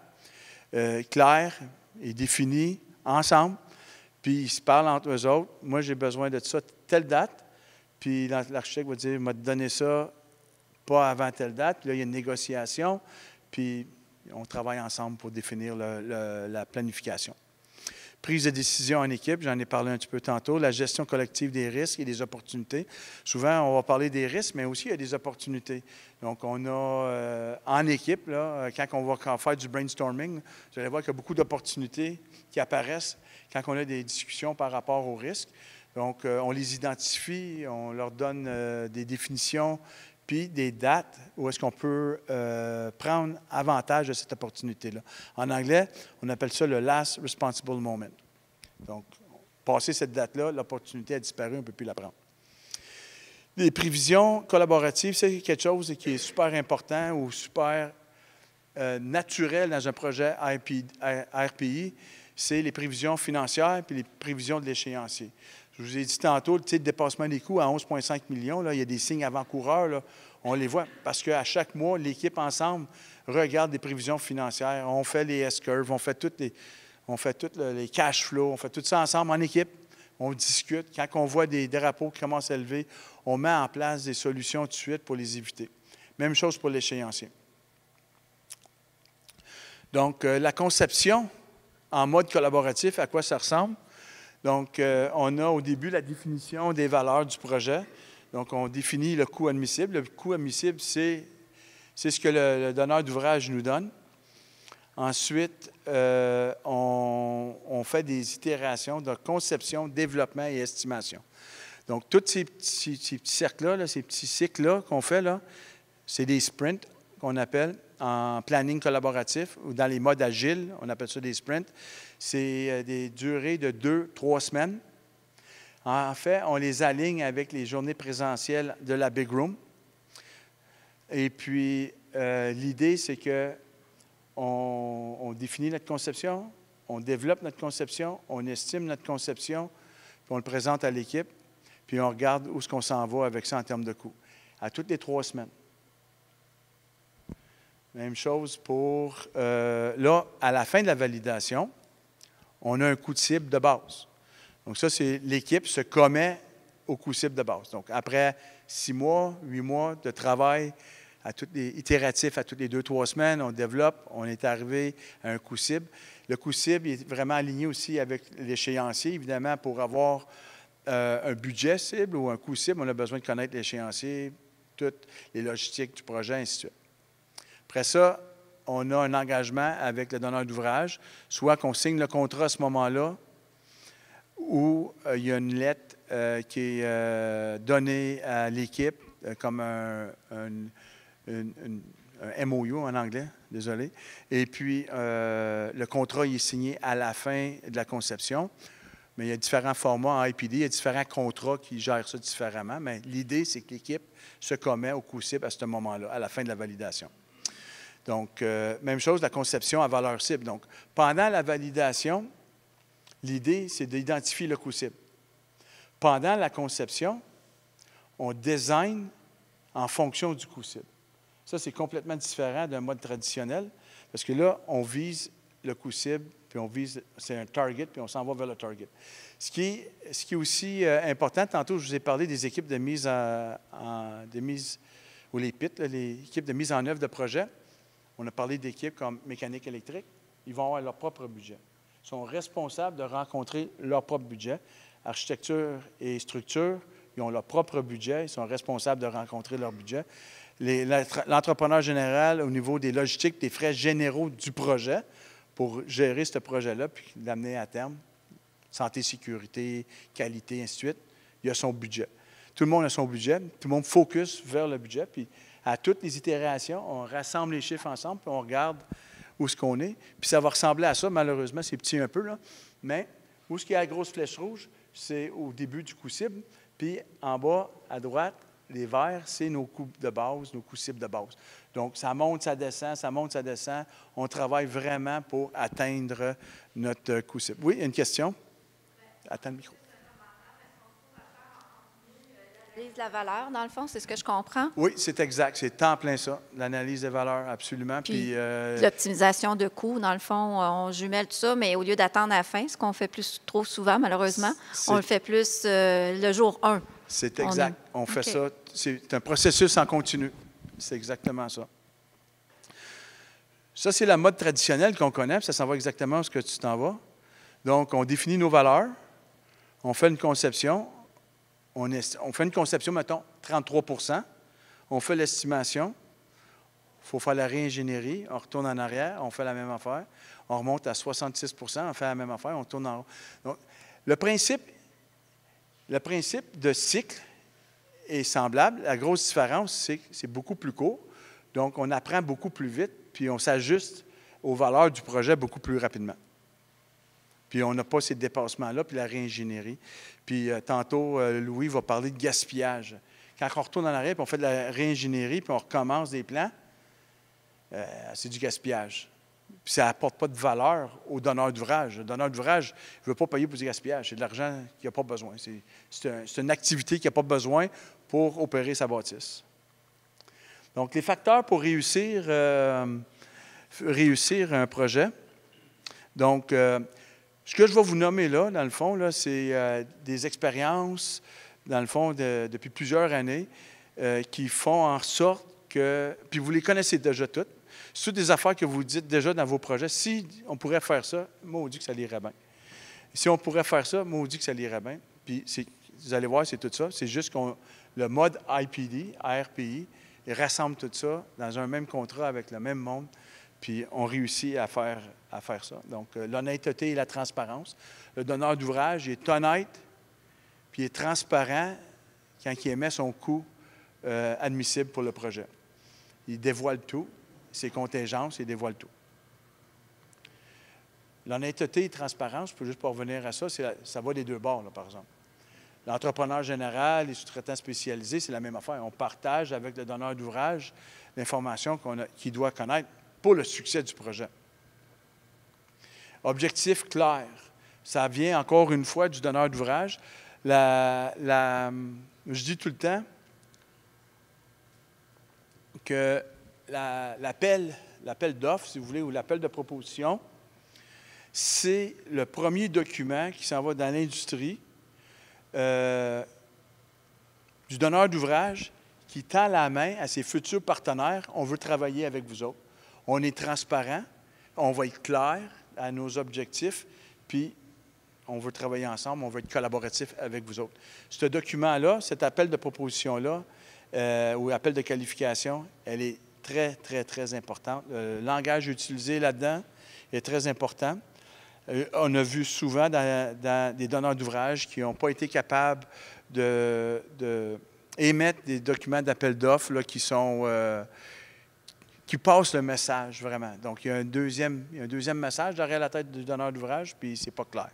clairs et définis ensemble. Puis, ils se parlent entre eux autres. Moi, j'ai besoin de ça telle date. Puis, l'architecte va dire, il m'a donné ça pas avant telle date. Puis là, il y a une négociation. Puis, on travaille ensemble pour définir la planification. Prise de décision en équipe, j'en ai parlé un petit peu tantôt. La gestion collective des risques et des opportunités. Souvent, on va parler des risques, mais aussi il y a des opportunités. Donc, on a en équipe, là, quand on va faire du brainstorming, vous allez voir qu'il y a beaucoup d'opportunités qui apparaissent quand on a des discussions par rapport aux risques. Donc, on les identifie, on leur donne des définitions, puis des dates où est-ce qu'on peut prendre avantage de cette opportunité-là. En anglais, on appelle ça le last responsible moment. Donc, passé cette date-là, l'opportunité a disparu, on ne peut plus la prendre. Les prévisions collaboratives, c'est quelque chose qui est super important ou super naturel dans un projet RPI, c'est les prévisions financières puis les prévisions de l'échéancier. Je vous ai dit tantôt, le dépassement des coûts à 11,5 millions, là, il y a des signes avant-coureurs, là, on les voit parce qu'à chaque mois, l'équipe ensemble regarde des prévisions financières. On fait les S-curves, on fait tous les cash flows, on fait tout ça ensemble en équipe. On discute. Quand on voit des drapeaux qui commencent à lever, on met en place des solutions tout de suite pour les éviter. Même chose pour l'échéancier. Donc, la conception en mode collaboratif, à quoi ça ressemble? Donc, on a au début la définition des valeurs du projet. Donc, on définit le coût admissible. Le coût admissible, c'est ce que le donneur d'ouvrage nous donne. Ensuite, on fait des itérations de conception, développement et estimation. Donc, tous ces petits cercles-là, ces petits cycles-là qu'on fait, là, c'est des sprints qu'on appelle en planning collaboratif ou dans les modes agiles, on appelle ça des sprints. C'est des durées de 2-3 semaines. En fait, on les aligne avec les journées présentielles de la Big Room. Et puis, l'idée, c'est que on définit notre conception, on développe notre conception, on estime notre conception, puis on le présente à l'équipe, puis on regarde où est-ce qu'on s'en va avec ça en termes de coûts. À toutes les 3 semaines. Même chose pour, là, à la fin de la validation, on a un coût de cible de base. Donc ça, c'est l'équipe se commet au coût cible de base. Donc après 6 mois, 8 mois de travail itératif à toutes les 2-3 semaines, on développe, on est arrivé à un coût cible. Le coût cible est vraiment aligné aussi avec l'échéancier, évidemment, pour avoir un budget cible ou un coût cible, on a besoin de connaître l'échéancier, toutes les logistiques du projet, ainsi de suite. Après ça, on a un engagement avec le donneur d'ouvrage, soit qu'on signe le contrat à ce moment-là, ou il y a une lettre qui est donnée à l'équipe comme un MOU en anglais, désolé. Et puis, le contrat il est signé à la fin de la conception. Mais il y a différents formats en IPD, il y a différents contrats qui gèrent ça différemment. Mais l'idée, c'est que l'équipe se commet au coût cible à ce moment-là, à la fin de la validation. Donc, même chose, la conception à valeur cible. Donc, pendant la validation, l'idée, c'est d'identifier le coût cible. Pendant la conception, on design en fonction du coût cible. Ça, c'est complètement différent d'un mode traditionnel, parce que là, on vise le coût cible, puis on vise, c'est un target, puis on s'en va vers le target. Ce qui est aussi important, tantôt, je vous ai parlé des équipes de mise ou les PIT, là, les équipes de mise en œuvre de projet. On a parlé d'équipes comme mécanique électrique. Ils vont avoir leur propre budget. Ils sont responsables de rencontrer leur propre budget. Architecture et structure, ils ont leur propre budget. Ils sont responsables de rencontrer leur budget. L'entrepreneur général, au niveau des logistiques, des frais généraux du projet, pour gérer ce projet-là, puis l'amener à terme, santé, sécurité, qualité, ainsi de suite, il a son budget. Tout le monde a son budget, tout le monde focus vers le budget, puis à toutes les itérations, on rassemble les chiffres ensemble, puis on regarde où est-ce qu'on est. Puis ça va ressembler à ça, malheureusement, c'est petit un peu, là, mais où est-ce qu'il y a la grosse flèche rouge, c'est au début du coût cible, puis en bas, à droite, Les verts, c'est nos coûts de base, nos coûts cibles de base. Donc, ça monte, ça descend, ça monte, ça descend. On travaille vraiment pour atteindre notre coût cible. Oui, une question? Attends le micro. L'analyse de la valeur, dans le fond, c'est ce que je comprends. Oui, c'est exact. C'est en plein ça. L'analyse des valeurs, absolument. Puis l'optimisation de coûts, dans le fond, on jumelle tout ça, mais au lieu d'attendre à la fin, ce qu'on fait plus trop souvent, malheureusement, on le fait plus le jour 1. C'est exact. On fait ça. C'est un processus en continu. C'est exactement ça. Ça, c'est la mode traditionnelle qu'on connaît, puis ça s'en va exactement où ce que tu t'en vas. Donc, on définit nos valeurs, on fait une conception, on fait une conception, mettons, 33 %, on fait l'estimation, il faut faire la réingénierie, on retourne en arrière, on fait la même affaire, on remonte à 66 %, on fait la même affaire, on tourne en haut. Donc, le principe de cycle est semblable. La grosse différence, c'est que c'est beaucoup plus court. Donc, on apprend beaucoup plus vite, puis on s'ajuste aux valeurs du projet beaucoup plus rapidement. Puis, on n'a pas ces dépassements-là, puis la réingénierie. Puis, tantôt, Louis va parler de gaspillage. Quand on retourne en arrière, puis on fait de la réingénierie, puis on recommence des plans, c'est du gaspillage. Puis ça n'apporte pas de valeur au donneur d'ouvrage. Le donneur d'ouvrage ne veut pas payer pour du gaspillage. C'est de l'argent qu'il n'a pas besoin. C'est une activité qu'il n'a pas besoin pour opérer sa bâtisse. Donc, les facteurs pour réussir un projet. Donc, ce que je vais vous nommer là, dans le fond, là, c'est des expériences, dans le fond, depuis plusieurs années, qui font en sorte que, puis vous les connaissez déjà toutes, c'est des affaires que vous dites déjà dans vos projets. Si on pourrait faire ça, maudit que ça irait bien. Si on pourrait faire ça, maudit que ça irait bien. Puis vous allez voir, c'est tout ça. C'est juste que le mode IPD, ARPI, il rassemble tout ça dans un même contrat avec le même monde, puis on réussit à faire ça. Donc, l'honnêteté et la transparence. Le donneur d'ouvrage est honnête, puis il est transparent quand il émet son coût admissible pour le projet. Il dévoile tout. Ses contingences, il dévoile tout. L'honnêteté et la transparence, je peux juste pas revenir à ça, ça va des deux bords, là, par exemple. L'entrepreneur général, les sous-traitants spécialisés, c'est la même affaire. On partage avec le donneur d'ouvrage l'information qu'il doit connaître pour le succès du projet. Objectif clair. Ça vient encore une fois du donneur d'ouvrage. Je dis tout le temps que l'appel d'offres, si vous voulez, ou l'appel de proposition, c'est le premier document qui s'en va dans l'industrie du donneur d'ouvrage qui tend la main à ses futurs partenaires. On veut travailler avec vous autres. On est transparent, on va être clair à nos objectifs, puis on veut travailler ensemble, on veut être collaboratif avec vous autres. Ce document-là, cet appel de proposition-là, ou appel de qualification, elle est très, très, très importante. Le langage utilisé là-dedans est très important. On a vu souvent dans des donneurs d'ouvrage qui n'ont pas été capables d'émettre des documents d'appel d'offres là, qui passent le message vraiment. Donc, il y a un deuxième message derrière la tête du donneur d'ouvrage, puis c'est pas clair.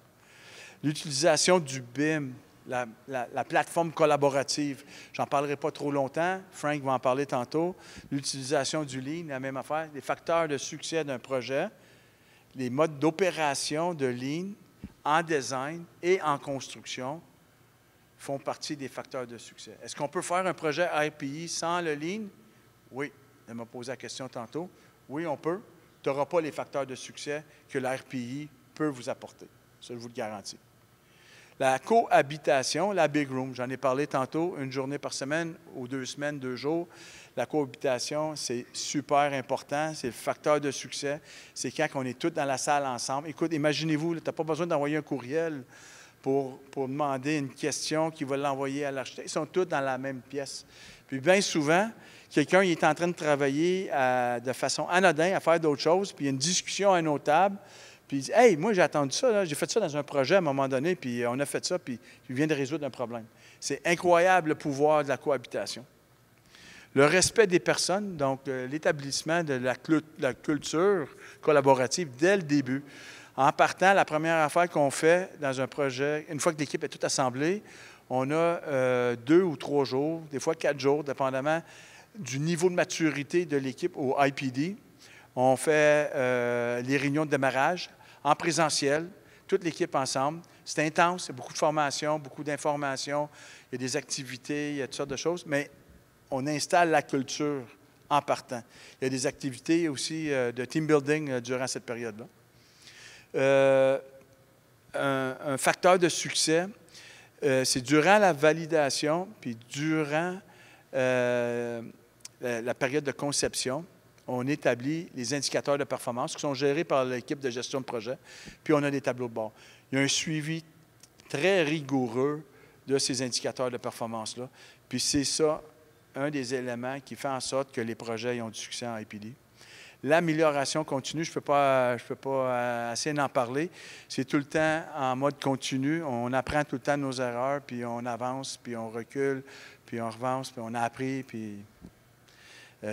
L'utilisation du BIM, la plateforme collaborative. J'en parlerai pas trop longtemps. Frank va en parler tantôt. L'utilisation du Lean, la même affaire. Les facteurs de succès d'un projet, les modes d'opération de Lean en design et en construction font partie des facteurs de succès. Est-ce qu'on peut faire un projet RPI sans le Lean? Oui. Elle m'a posé la question tantôt. Oui, on peut. Tu n'auras pas les facteurs de succès que l'RPI peut vous apporter. Ça, je vous le garantis. La cohabitation, la Big Room, j'en ai parlé tantôt, une journée par semaine ou 2 semaines, 2 jours. La cohabitation, c'est super important, c'est le facteur de succès. C'est quand on est tous dans la salle ensemble. Écoute, imaginez-vous, tu n'as pas besoin d'envoyer un courriel pour demander une question qui va l'envoyer à l'architecte. Ils sont tous dans la même pièce. Puis bien souvent, quelqu'un est en train de travailler de façon anodine, à faire d'autres choses, puis il y a une discussion à une autre table. Puis il dit « Hey, moi, j'ai attendu ça, là. J'ai fait ça dans un projet à un moment donné, puis on a fait ça, puis je viens de résoudre un problème. » C'est incroyable le pouvoir de la cohabitation. Le respect des personnes, donc l'établissement de la culture collaborative dès le début. En partant, la première affaire qu'on fait dans un projet, une fois que l'équipe est toute assemblée, On a 2 ou 3 jours, des fois 4 jours, dépendamment du niveau de maturité de l'équipe au IPD. On fait les réunions de démarrage en présentiel, toute l'équipe ensemble. C'est intense, c'est beaucoup de formation, beaucoup d'informations, il y a des activités, il y a toutes sortes de choses, mais on installe la culture en partant. Il y a des activités aussi de team building durant cette période-là. Un facteur de succès, c'est durant la validation, puis durant la période de conception, on établit les indicateurs de performance qui sont gérés par l'équipe de gestion de projet, puis on a des tableaux de bord. Il y a un suivi très rigoureux de ces indicateurs de performance-là, puis c'est ça, un des éléments qui fait en sorte que les projets ont du succès en IPD. L'amélioration continue, je ne peux pas assez en parler. C'est tout le temps en mode continu. On apprend tout le temps de nos erreurs, puis on avance, puis on recule, puis on avance, puis on a appris. Puis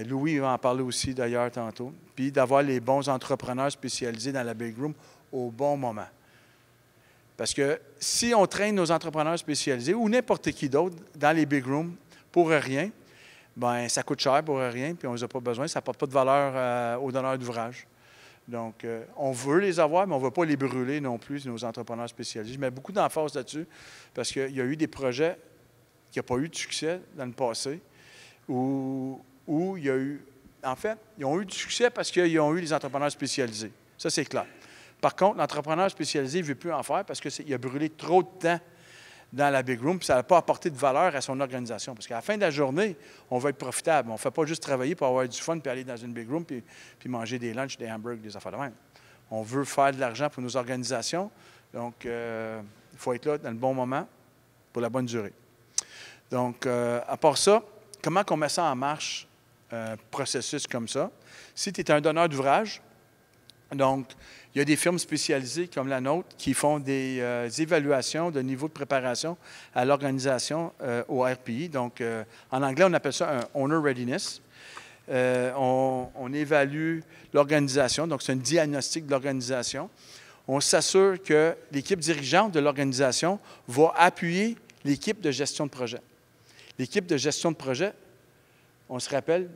Louis va en parler aussi d'ailleurs tantôt. Puis d'avoir les bons entrepreneurs spécialisés dans la Big Room au bon moment. Parce que si on traîne nos entrepreneurs spécialisés ou n'importe qui d'autre dans les Big Rooms pour rien, bien, ça coûte cher pour rien, puis on les a pas besoin. Ça n'apporte pas de valeur aux donneurs d'ouvrage. Donc, on veut les avoir, mais on ne veut pas les brûler non plus, nos entrepreneurs spécialisés. Je mets beaucoup d'emphase là-dessus parce qu'il y a eu des projets qui n'ont pas eu de succès dans le passé, où il y a eu... En fait, ils ont eu du succès parce qu'ils ont eu des entrepreneurs spécialisés. Ça, c'est clair. Par contre, l'entrepreneur spécialisé ne veut plus en faire parce qu'il a brûlé trop de temps dans la Big Room, puis ça n'a pas apporté de valeur à son organisation. Parce qu'à la fin de la journée, on veut être profitable. On ne fait pas juste travailler pour avoir du fun, puis aller dans une Big Room, puis manger des lunchs, des hamburgers, des affaires de même. On veut faire de l'argent pour nos organisations. Donc, il faut être là dans le bon moment, pour la bonne durée. Donc, à part ça, comment on met ça en marche, un processus comme ça? Si tu es un donneur d'ouvrage, donc, il y a des firmes spécialisées comme la nôtre qui font des évaluations de niveau de préparation à l'organisation au RPI. Donc, en anglais, on appelle ça un Owner Readiness. On évalue l'organisation, donc c'est un diagnostic de l'organisation. On s'assure que l'équipe dirigeante de l'organisation va appuyer l'équipe de gestion de projet. L'équipe de gestion de projet, on se rappelle,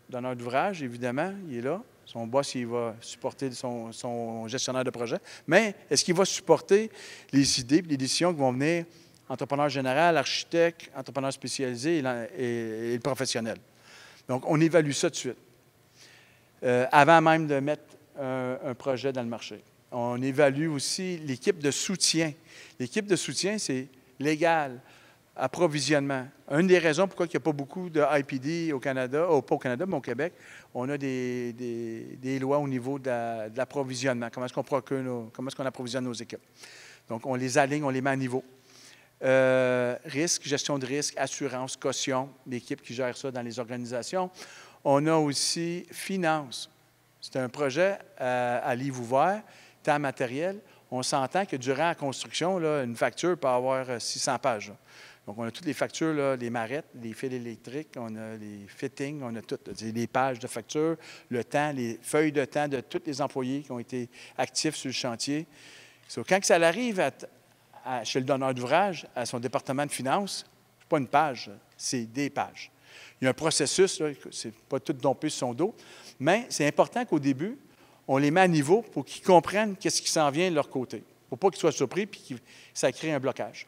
donneur d'ouvrage, évidemment, il est là. Son boss, il va supporter son gestionnaire de projet. Mais est-ce qu'il va supporter les idées et les décisions qui vont venir entrepreneur général, architecte, entrepreneur spécialisé et le professionnel? Donc, on évalue ça tout de suite, avant même de mettre un projet dans le marché. On évalue aussi l'équipe de soutien. L'équipe de soutien, c'est légal, approvisionnement. Une des raisons pourquoi il n'y a pas beaucoup de IPD au Canada, pas au Canada, mais au Québec, on a des lois au niveau de l'approvisionnement. Comment est-ce qu'on approvisionne nos équipes? Donc, on les aligne, on les met à niveau. Risque, gestion de risque, assurance, caution, l'équipe qui gère ça dans les organisations. On a aussi finance. C'est un projet à livre ouvert, temps matériel. On s'entend que durant la construction, là, une facture peut avoir 600 pages. Là. Donc, on a toutes les factures, là, les marettes, les fils électriques, on a les fittings, on a toutes les pages de factures, le temps, les feuilles de temps de tous les employés qui ont été actifs sur le chantier. Quand ça arrive chez le donneur d'ouvrage, à son département de finances, ce n'est pas une page, c'est des pages. Il y a un processus, ce n'est pas tout dompé sur son dos, mais c'est important qu'au début, on les met à niveau pour qu'ils comprennent qu'est-ce qui s'en vient de leur côté, pour pas qu'ils soient surpris et que ça crée un blocage.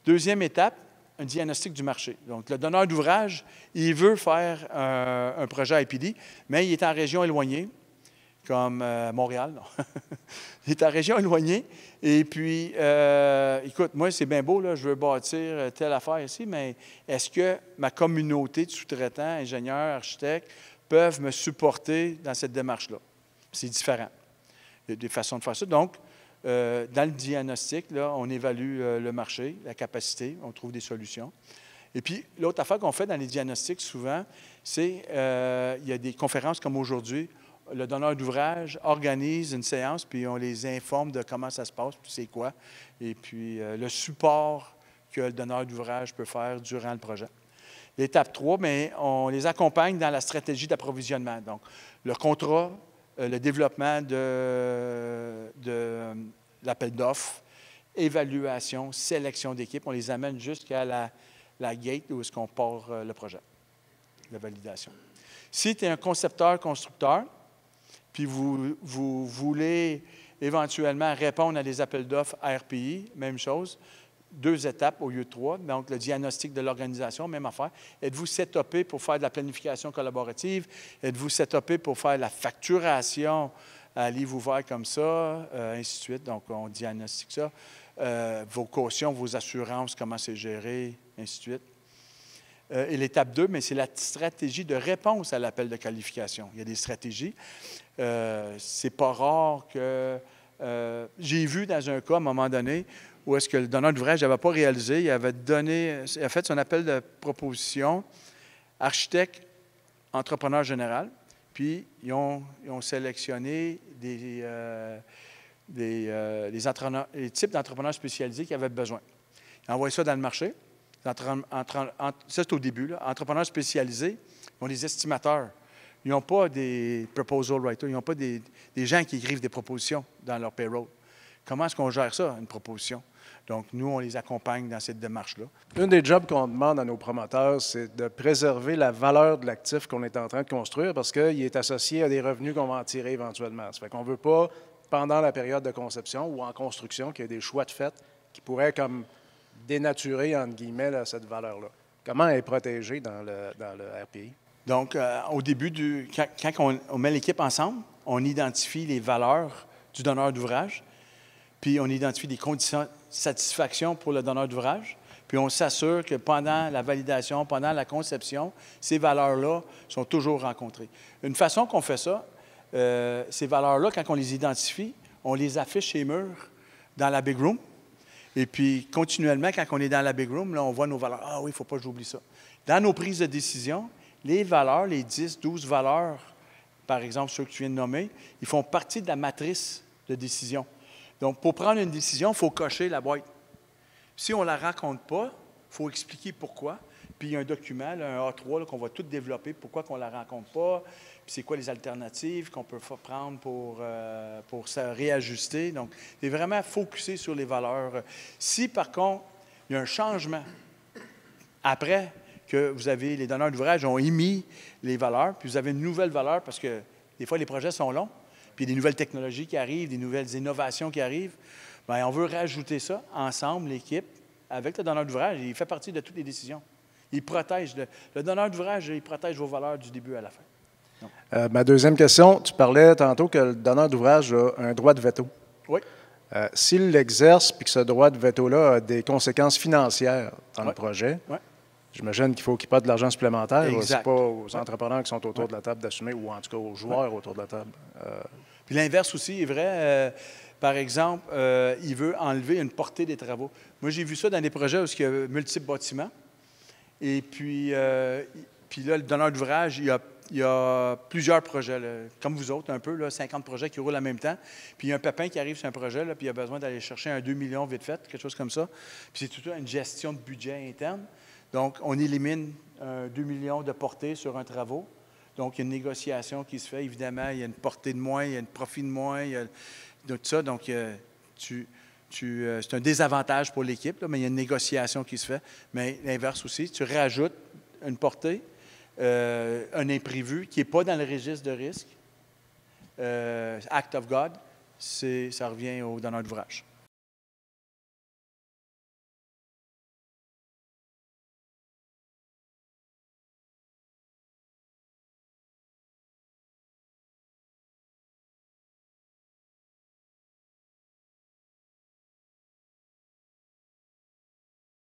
Deuxième étape, un diagnostic du marché. Donc, le donneur d'ouvrage, il veut faire un projet IPD, mais il est en région éloignée, comme Montréal. Non. Il est en région éloignée. Et puis, écoute, moi, c'est bien beau, là, je veux bâtir telle affaire ici, mais est-ce que ma communauté de sous-traitants, ingénieurs, architectes, peuvent me supporter dans cette démarche-là? C'est différent. Il y a des façons de faire ça. Donc, dans le diagnostic, là, on évalue le marché, la capacité, on trouve des solutions. Et puis, l'autre affaire qu'on fait dans les diagnostics, souvent, c'est il y a des conférences comme aujourd'hui. Le donneur d'ouvrage organise une séance, puis on les informe de comment ça se passe, puis c'est quoi, et puis le support que le donneur d'ouvrage peut faire durant le projet. L'étape 3, bien, on les accompagne dans la stratégie d'approvisionnement. Donc, le contrat, le développement de l'appel d'offres évaluation, sélection d'équipe. On les amène jusqu'à la gate où est-ce qu'on part le projet, la validation. Si tu es un concepteur-constructeur, puis vous voulez éventuellement répondre à des appels d'offres RPI, même chose, 2 étapes au lieu de 3. Donc, le diagnostic de l'organisation, même affaire. Êtes-vous setupé pour faire de la planification collaborative? Êtes-vous setupé pour faire la facturation à livre ouvert comme ça, ainsi de suite. Donc, on diagnostique ça. Vos cautions, vos assurances, comment c'est géré, ainsi de suite. Et l'étape 2, mais c'est la stratégie de réponse à l'appel de qualification. Il y a des stratégies. C'est pas rare que... j'ai vu dans un cas, à un moment donné, où est-ce que le donneur d'ouvrage n'avait pas réalisé, il a fait son appel de proposition, architecte, entrepreneur général, puis ils ont sélectionné les types d'entrepreneurs spécialisés qui avaient besoin. Ils ont envoyé ça dans le marché. Ça, c'est au début. Là. Entrepreneurs spécialisés, ils ont des estimateurs. Ils n'ont pas des proposal writers, ils n'ont pas des gens qui écrivent des propositions dans leur payroll. Comment est-ce qu'on gère ça, une proposition? Donc, nous, on les accompagne dans cette démarche-là. Un des jobs qu'on demande à nos promoteurs, c'est de préserver la valeur de l'actif qu'on est en train de construire parce qu'il est associé à des revenus qu'on va en tirer éventuellement. Ça fait qu'on ne veut pas, pendant la période de conception ou en construction, qu'il y ait des choix de fait qui pourraient comme dénaturer, entre guillemets, là, cette valeur-là. Comment elle est protégée dans le RPI? Donc, au début, quand on met l'équipe ensemble, on identifie les valeurs du donneur d'ouvrage, puis on identifie des conditions de satisfaction pour le donneur d'ouvrage, puis on s'assure que pendant la validation, pendant la conception, ces valeurs-là sont toujours rencontrées. Une façon qu'on fait ça, ces valeurs-là, quand on les identifie, on les affiche chez les murs dans la big room, et puis continuellement, quand on est dans la big room, là, on voit nos valeurs. Ah oui, il ne faut pas que j'oublie ça. Dans nos prises de décision, les valeurs, les 10, 12 valeurs, par exemple, ceux que tu viens de nommer, ils font partie de la matrice de décision. Donc, pour prendre une décision, il faut cocher la boîte. Si on ne la raconte pas, il faut expliquer pourquoi. Puis, il y a un document, là, un A3, là, qu'on va tout développer, pourquoi on ne la raconte pas, puis c'est quoi les alternatives qu'on peut prendre pour se réajuster. Donc, c'est vraiment focusé sur les valeurs. Si, par contre, il y a un changement après que vous avez, les donneurs d'ouvrage ont émis les valeurs, puis vous avez une nouvelle valeur, parce que des fois, les projets sont longs, puis il y a des nouvelles technologies qui arrivent, des nouvelles innovations qui arrivent, bien, on veut rajouter ça ensemble, l'équipe, avec le donneur d'ouvrage. Il fait partie de toutes les décisions. Il protège, le donneur d'ouvrage, il protège vos valeurs du début à la fin. Ma deuxième question, tu parlais tantôt que le donneur d'ouvrage a un droit de veto. Oui. S'il l'exerce puis que ce droit de veto-là a des conséquences financières dans le projet, j'imagine qu'il faut qu'il porte de l'argent supplémentaire. Ce n'est pas aux entrepreneurs qui sont autour de la table d'assumer, ou en tout cas aux joueurs autour de la table. Puis l'inverse aussi est vrai. Par exemple, il veut enlever une portée des travaux. Moi, j'ai vu ça dans des projets où il y a multiples bâtiments. Et puis là, le donneur d'ouvrage, il y a plusieurs projets, là, comme vous autres, un peu, là, 50 projets qui roulent en même temps. Puis il y a un pépin qui arrive sur un projet, là, puis il a besoin d'aller chercher un 2 millions vite fait, quelque chose comme ça. Puis c'est tout une gestion de budget interne. Donc, on élimine 2 millions de portée sur un travaux. Donc, il y a une négociation qui se fait. Évidemment, il y a une portée de moins, il y a un profit de moins, il y a tout ça. Donc, c'est un désavantage pour l'équipe, là, mais il y a une négociation qui se fait. Mais l'inverse aussi, tu rajoutes une portée, un imprévu qui n'est pas dans le registre de risque, Act of God, ça revient au donneur d'ouvrage.